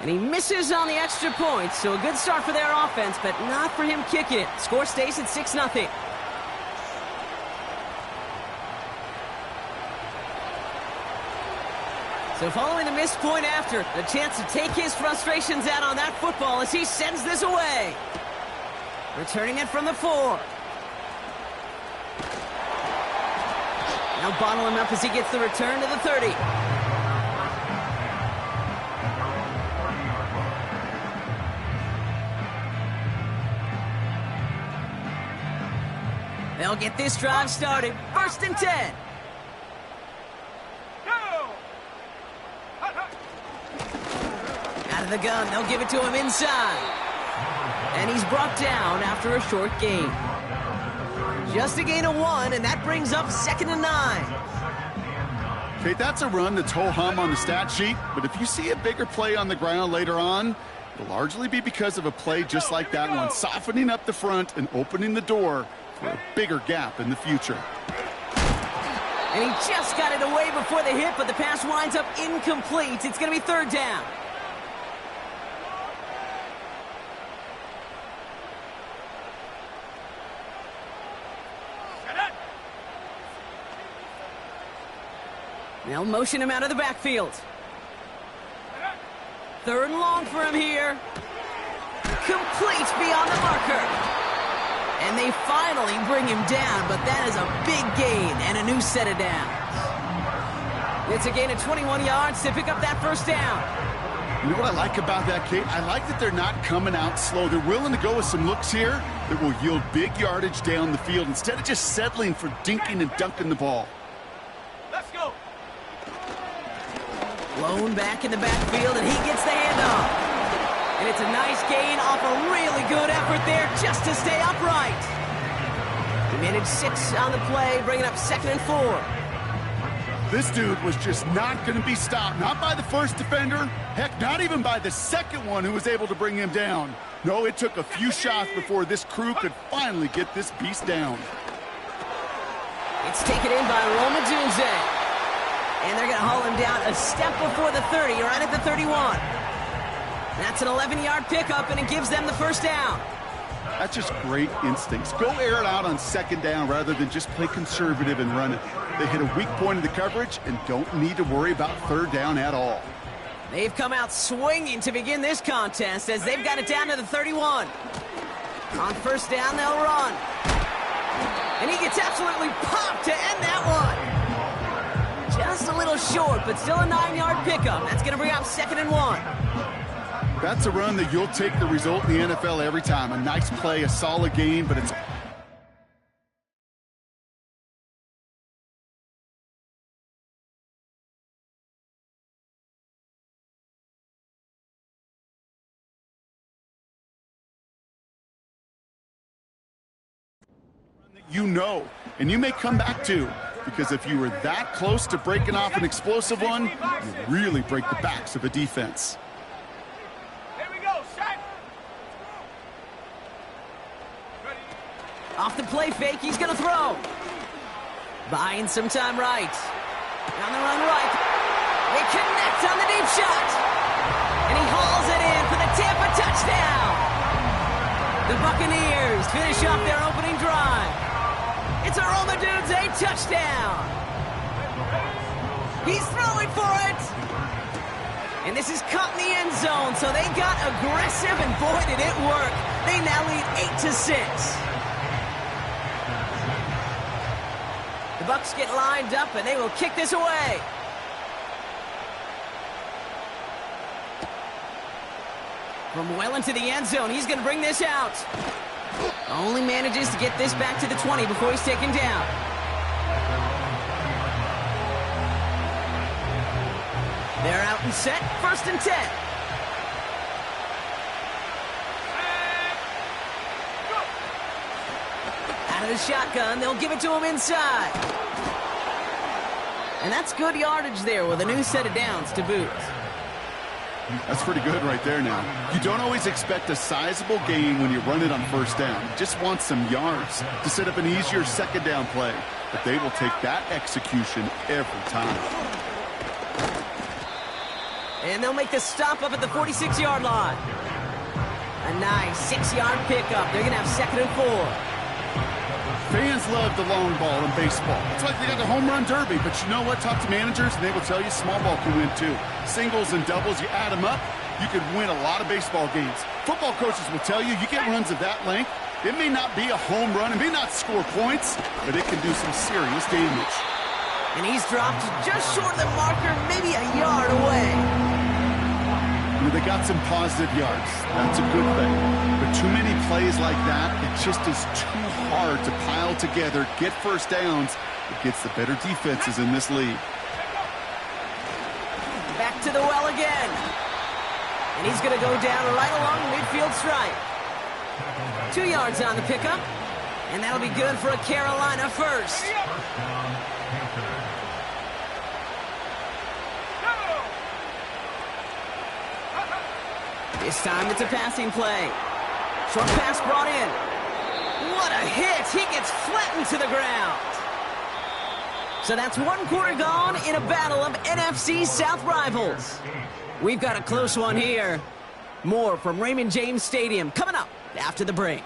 And he misses on the extra point, so a good start for their offense, but not for him kicking it. Score stays at 6-0. So following the missed point after, the chance to take his frustrations out on that football as he sends this away. Returning it from the 4. Now bottle him up as he gets the return to the 30. They'll get this drive started. 1st and 10. Out of the gun, they'll give it to him inside. And he's brought down after a short gain. Just a gain of 1, and that brings up 2nd and 9. Okay, that's a run that's ho-hum on the stat sheet, but if you see a bigger play on the ground later on, it'll largely be because of a play just like that one, softening up the front and opening the door for a bigger gap in the future. And he just got it away before the hit, but the pass winds up incomplete. It's going to be 3rd down. They'll motion him out of the backfield. 3rd and long for him here. Complete beyond the marker. And they finally bring him down, but that is a big gain and a new set of downs. It's a gain of 21 yards to pick up that first down. You know what I like about that, Kate? I like that they're not coming out slow. They're willing to go with some looks here that will yield big yardage down the field instead of just settling for dinking and dunking the ball. Let's go. Blown back in the backfield, and he gets the handoff. And it's a nice gain off a really good effort there just to stay upright. He managed 6 on the play, bringing up 2nd and 4. This dude was just not going to be stopped. Not by the first defender. Heck, not even by the second one who was able to bring him down. No, it took a few shots before this crew could finally get this beast down. It's taken in by Rome Odunze. And they're going to haul him down a step before the 30, right at the 31. That's an 11-yard pickup, and it gives them the first down. That's just great instincts. Go air it out on 2nd down rather than just play conservative and run it. They hit a weak point in the coverage and don't need to worry about 3rd down at all. They've come out swinging to begin this contest as they've got it down to the 31. On 1st down, they'll run. And he gets absolutely popped to end that one. Just a little short, but still a 9-yard pickup. That's going to bring up 2nd and 1. That's a run that you'll take the result in the NFL every time. A nice play, a solid game, but it's... you know, and you may come back to, because if you were that close to breaking off an explosive one, you really break the backs of a defense. Here we go, set. Off the play fake, he's going to throw. Buying some time right. On the run right. They connect on the deep shot. And he hauls it in for the Tampa touchdown. The Buccaneers finish off their opening drive. It's a Rome Odunze touchdown. He's throwing for it. And this is caught in the end zone, so they got aggressive, and boy, did it work. They now lead 8-6. The Bucs get lined up, and they will kick this away. From well into the end zone, he's going to bring this out. Only manages to get this back to the 20 before he's taken down. They're out and set, 1st and 10. Out of the shotgun, they'll give it to him inside. And that's good yardage there with a new set of downs to boot. That's pretty good right there now. You don't always expect a sizable gain when you run it on 1st down. You just want some yards to set up an easier 2nd down play. But they will take that execution every time. And they'll make the stop up at the 46-yard line. A nice 6-yard pickup. They're going to have 2nd and 4. Fans love the long ball in baseball. It's like they got the home run derby, but you know what? Talk to managers, and they will tell you small ball can win too. Singles and doubles, you add them up, you can win a lot of baseball games. Football coaches will tell you, you get runs of that length, it may not be a home run, it may not score points, but it can do some serious damage. And he's dropped just short of the marker, maybe a yard away. They got some positive yards. That's a good thing. But too many plays like that, it just is too hard to pile together, get 1st downs against the better defenses in this league. Back to the well again. And he's going to go down right along the midfield stripe. 2 yards on the pickup. And that'll be good for a Carolina first. This time it's a passing play. Short pass brought in. What a hit! He gets flattened to the ground. So that's 1 quarter gone in a battle of NFC South rivals. We've got a close one here. More from Raymond James Stadium coming up after the break.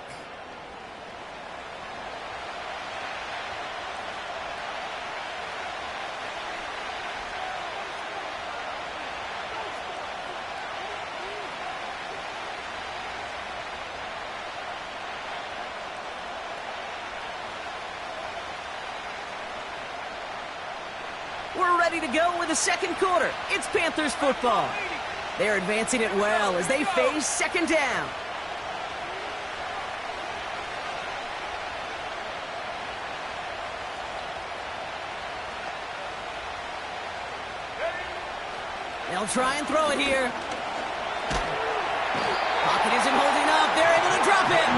We're ready to go with the second quarter. It's Panthers football. They're advancing it well as they face second down. They'll try and throw it here. Pocket isn't holding up. They're able to drop it.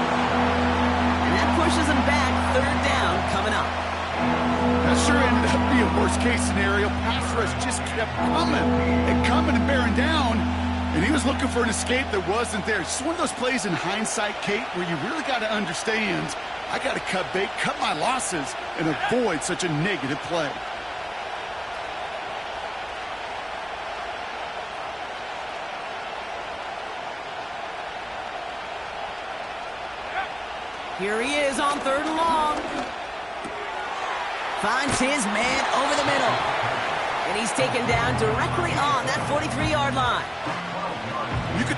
And that pushes them back. Third down coming up. That sure ended up being a worst-case scenario. Pass rush just kept coming and bearing down. And he was looking for an escape that wasn't there. It's one of those plays in hindsight, Kate, where you really got to understand, I got to cut bait, cut my losses, and avoid such a negative play. Here he is on third and long. Finds his man over the middle. And he's taken down directly on that 43-yard line. You could...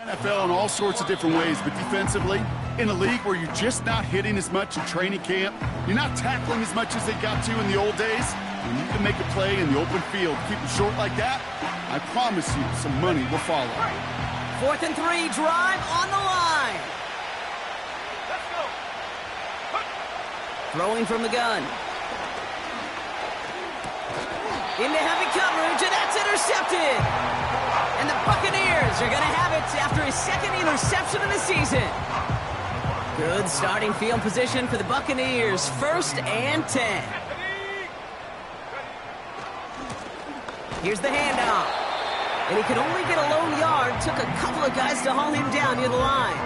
NFL in all sorts of different ways, but defensively, in a league where you're just not hitting as much in training camp, you're not tackling as much as they got to in the old days, when you can make a play in the open field, keep it short like that, I promise you some money will follow. 4th and 3, drive on the line. Let's go. Throwing from the gun. Into heavy coverage, and that's intercepted. And the Buccaneers are going to have it after his second interception of the season. Good starting field position for the Buccaneers. 1st and 10. Here's the handoff. And he could only get a lone yard. Took a couple of guys to haul him down near the line.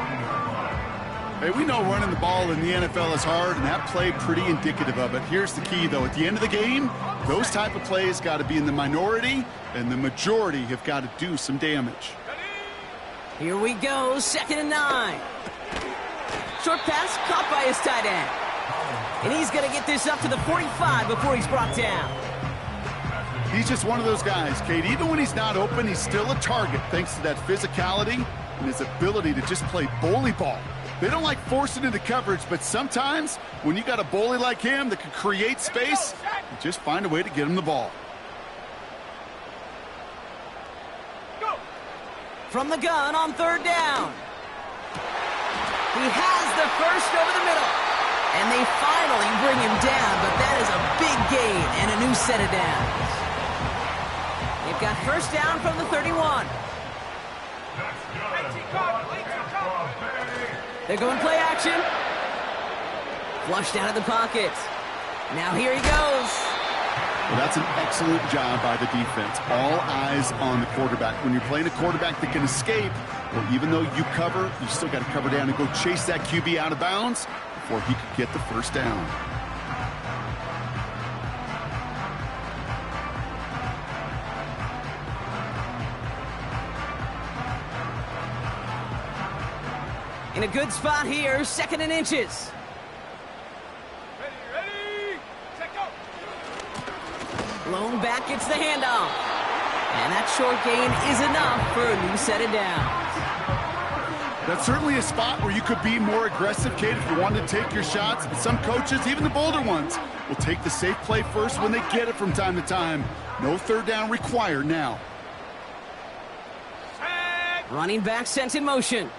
Hey, we know running the ball in the NFL is hard, and that play pretty indicative of it. Here's the key, though. At the end of the game, those type of plays got to be in the minority, and the majority have got to do some damage. Here we go, 2nd and 9. Short pass caught by his tight end. And he's going to get this up to the 45 before he's brought down. He's just one of those guys, Kate. Even when he's not open, he's still a target thanks to that physicality and his ability to just play bully ball. They don't like forcing into coverage, but sometimes when you got a bully like him that can create space, you just find a way to get him the ball. From the gun on 3rd down. He has the first over the middle. And they finally bring him down, but that is a big gain and a new set of downs. They've got 1st down from the 31. They're going play action. Flushed out of the pocket. Now here he goes. Well, that's an excellent job by the defense. All eyes on the quarterback. When you're playing a quarterback that can escape, well, even though you cover, you still got to cover down and go chase that QB out of bounds before he could get the 1st down. In a good spot here, 2nd and inches. Ready, set, go. Lone back gets the handoff. And that short gain is enough for a new set of downs. That's certainly a spot where you could be more aggressive, Kate, if you wanted to take your shots. But some coaches, even the bolder ones, will take the safe play first when they get it from time to time. No 3rd down required now. Running back sent in motion.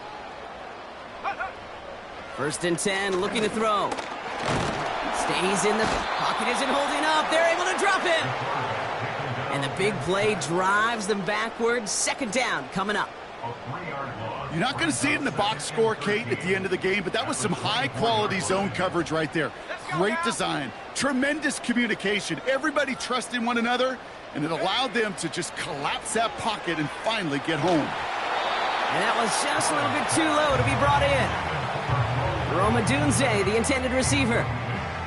1st and 10, looking to throw. Stays in the pocket, isn't holding up. They're able to drop him. And the big play drives them backwards. 2nd down coming up. You're not going to see it in the box score, Kate, at the end of the game, but that was some high-quality zone coverage right there. Great design, tremendous communication. Everybody trusting one another, and it allowed them to just collapse that pocket and finally get home. And that was just a little bit too low to be brought in. Rome Odunze, the intended receiver.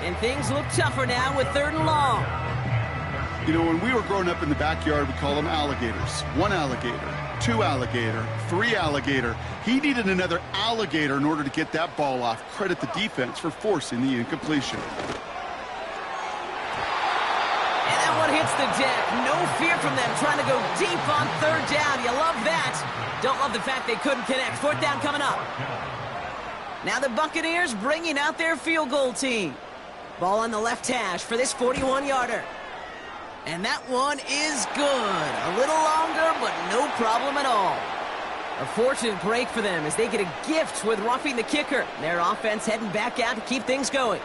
And things look tougher now with 3rd and long. You know, when we were growing up in the backyard, we call them alligators. 1 alligator, 2 alligator, 3 alligator. He needed another alligator in order to get that ball off. Credit the defense for forcing the incompletion. And that one hits the deck. No fear from them trying to go deep on 3rd down. You love that. Don't love the fact they couldn't connect. 4th down coming up. Now the Buccaneers bringing out their field goal team. Ball on the left hash for this 41-yarder. And that one is good. A little longer, but no problem at all. A fortunate break for them as they get a gift with roughing the kicker. Their offense heading back out to keep things going.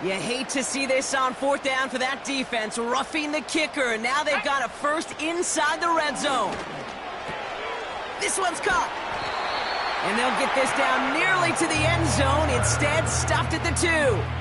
You hate to see this on 4th down for that defense, roughing the kicker. And now they've got a first inside the red zone. This one's caught. And they'll get this down nearly to the end zone. Instead, stopped at the 2.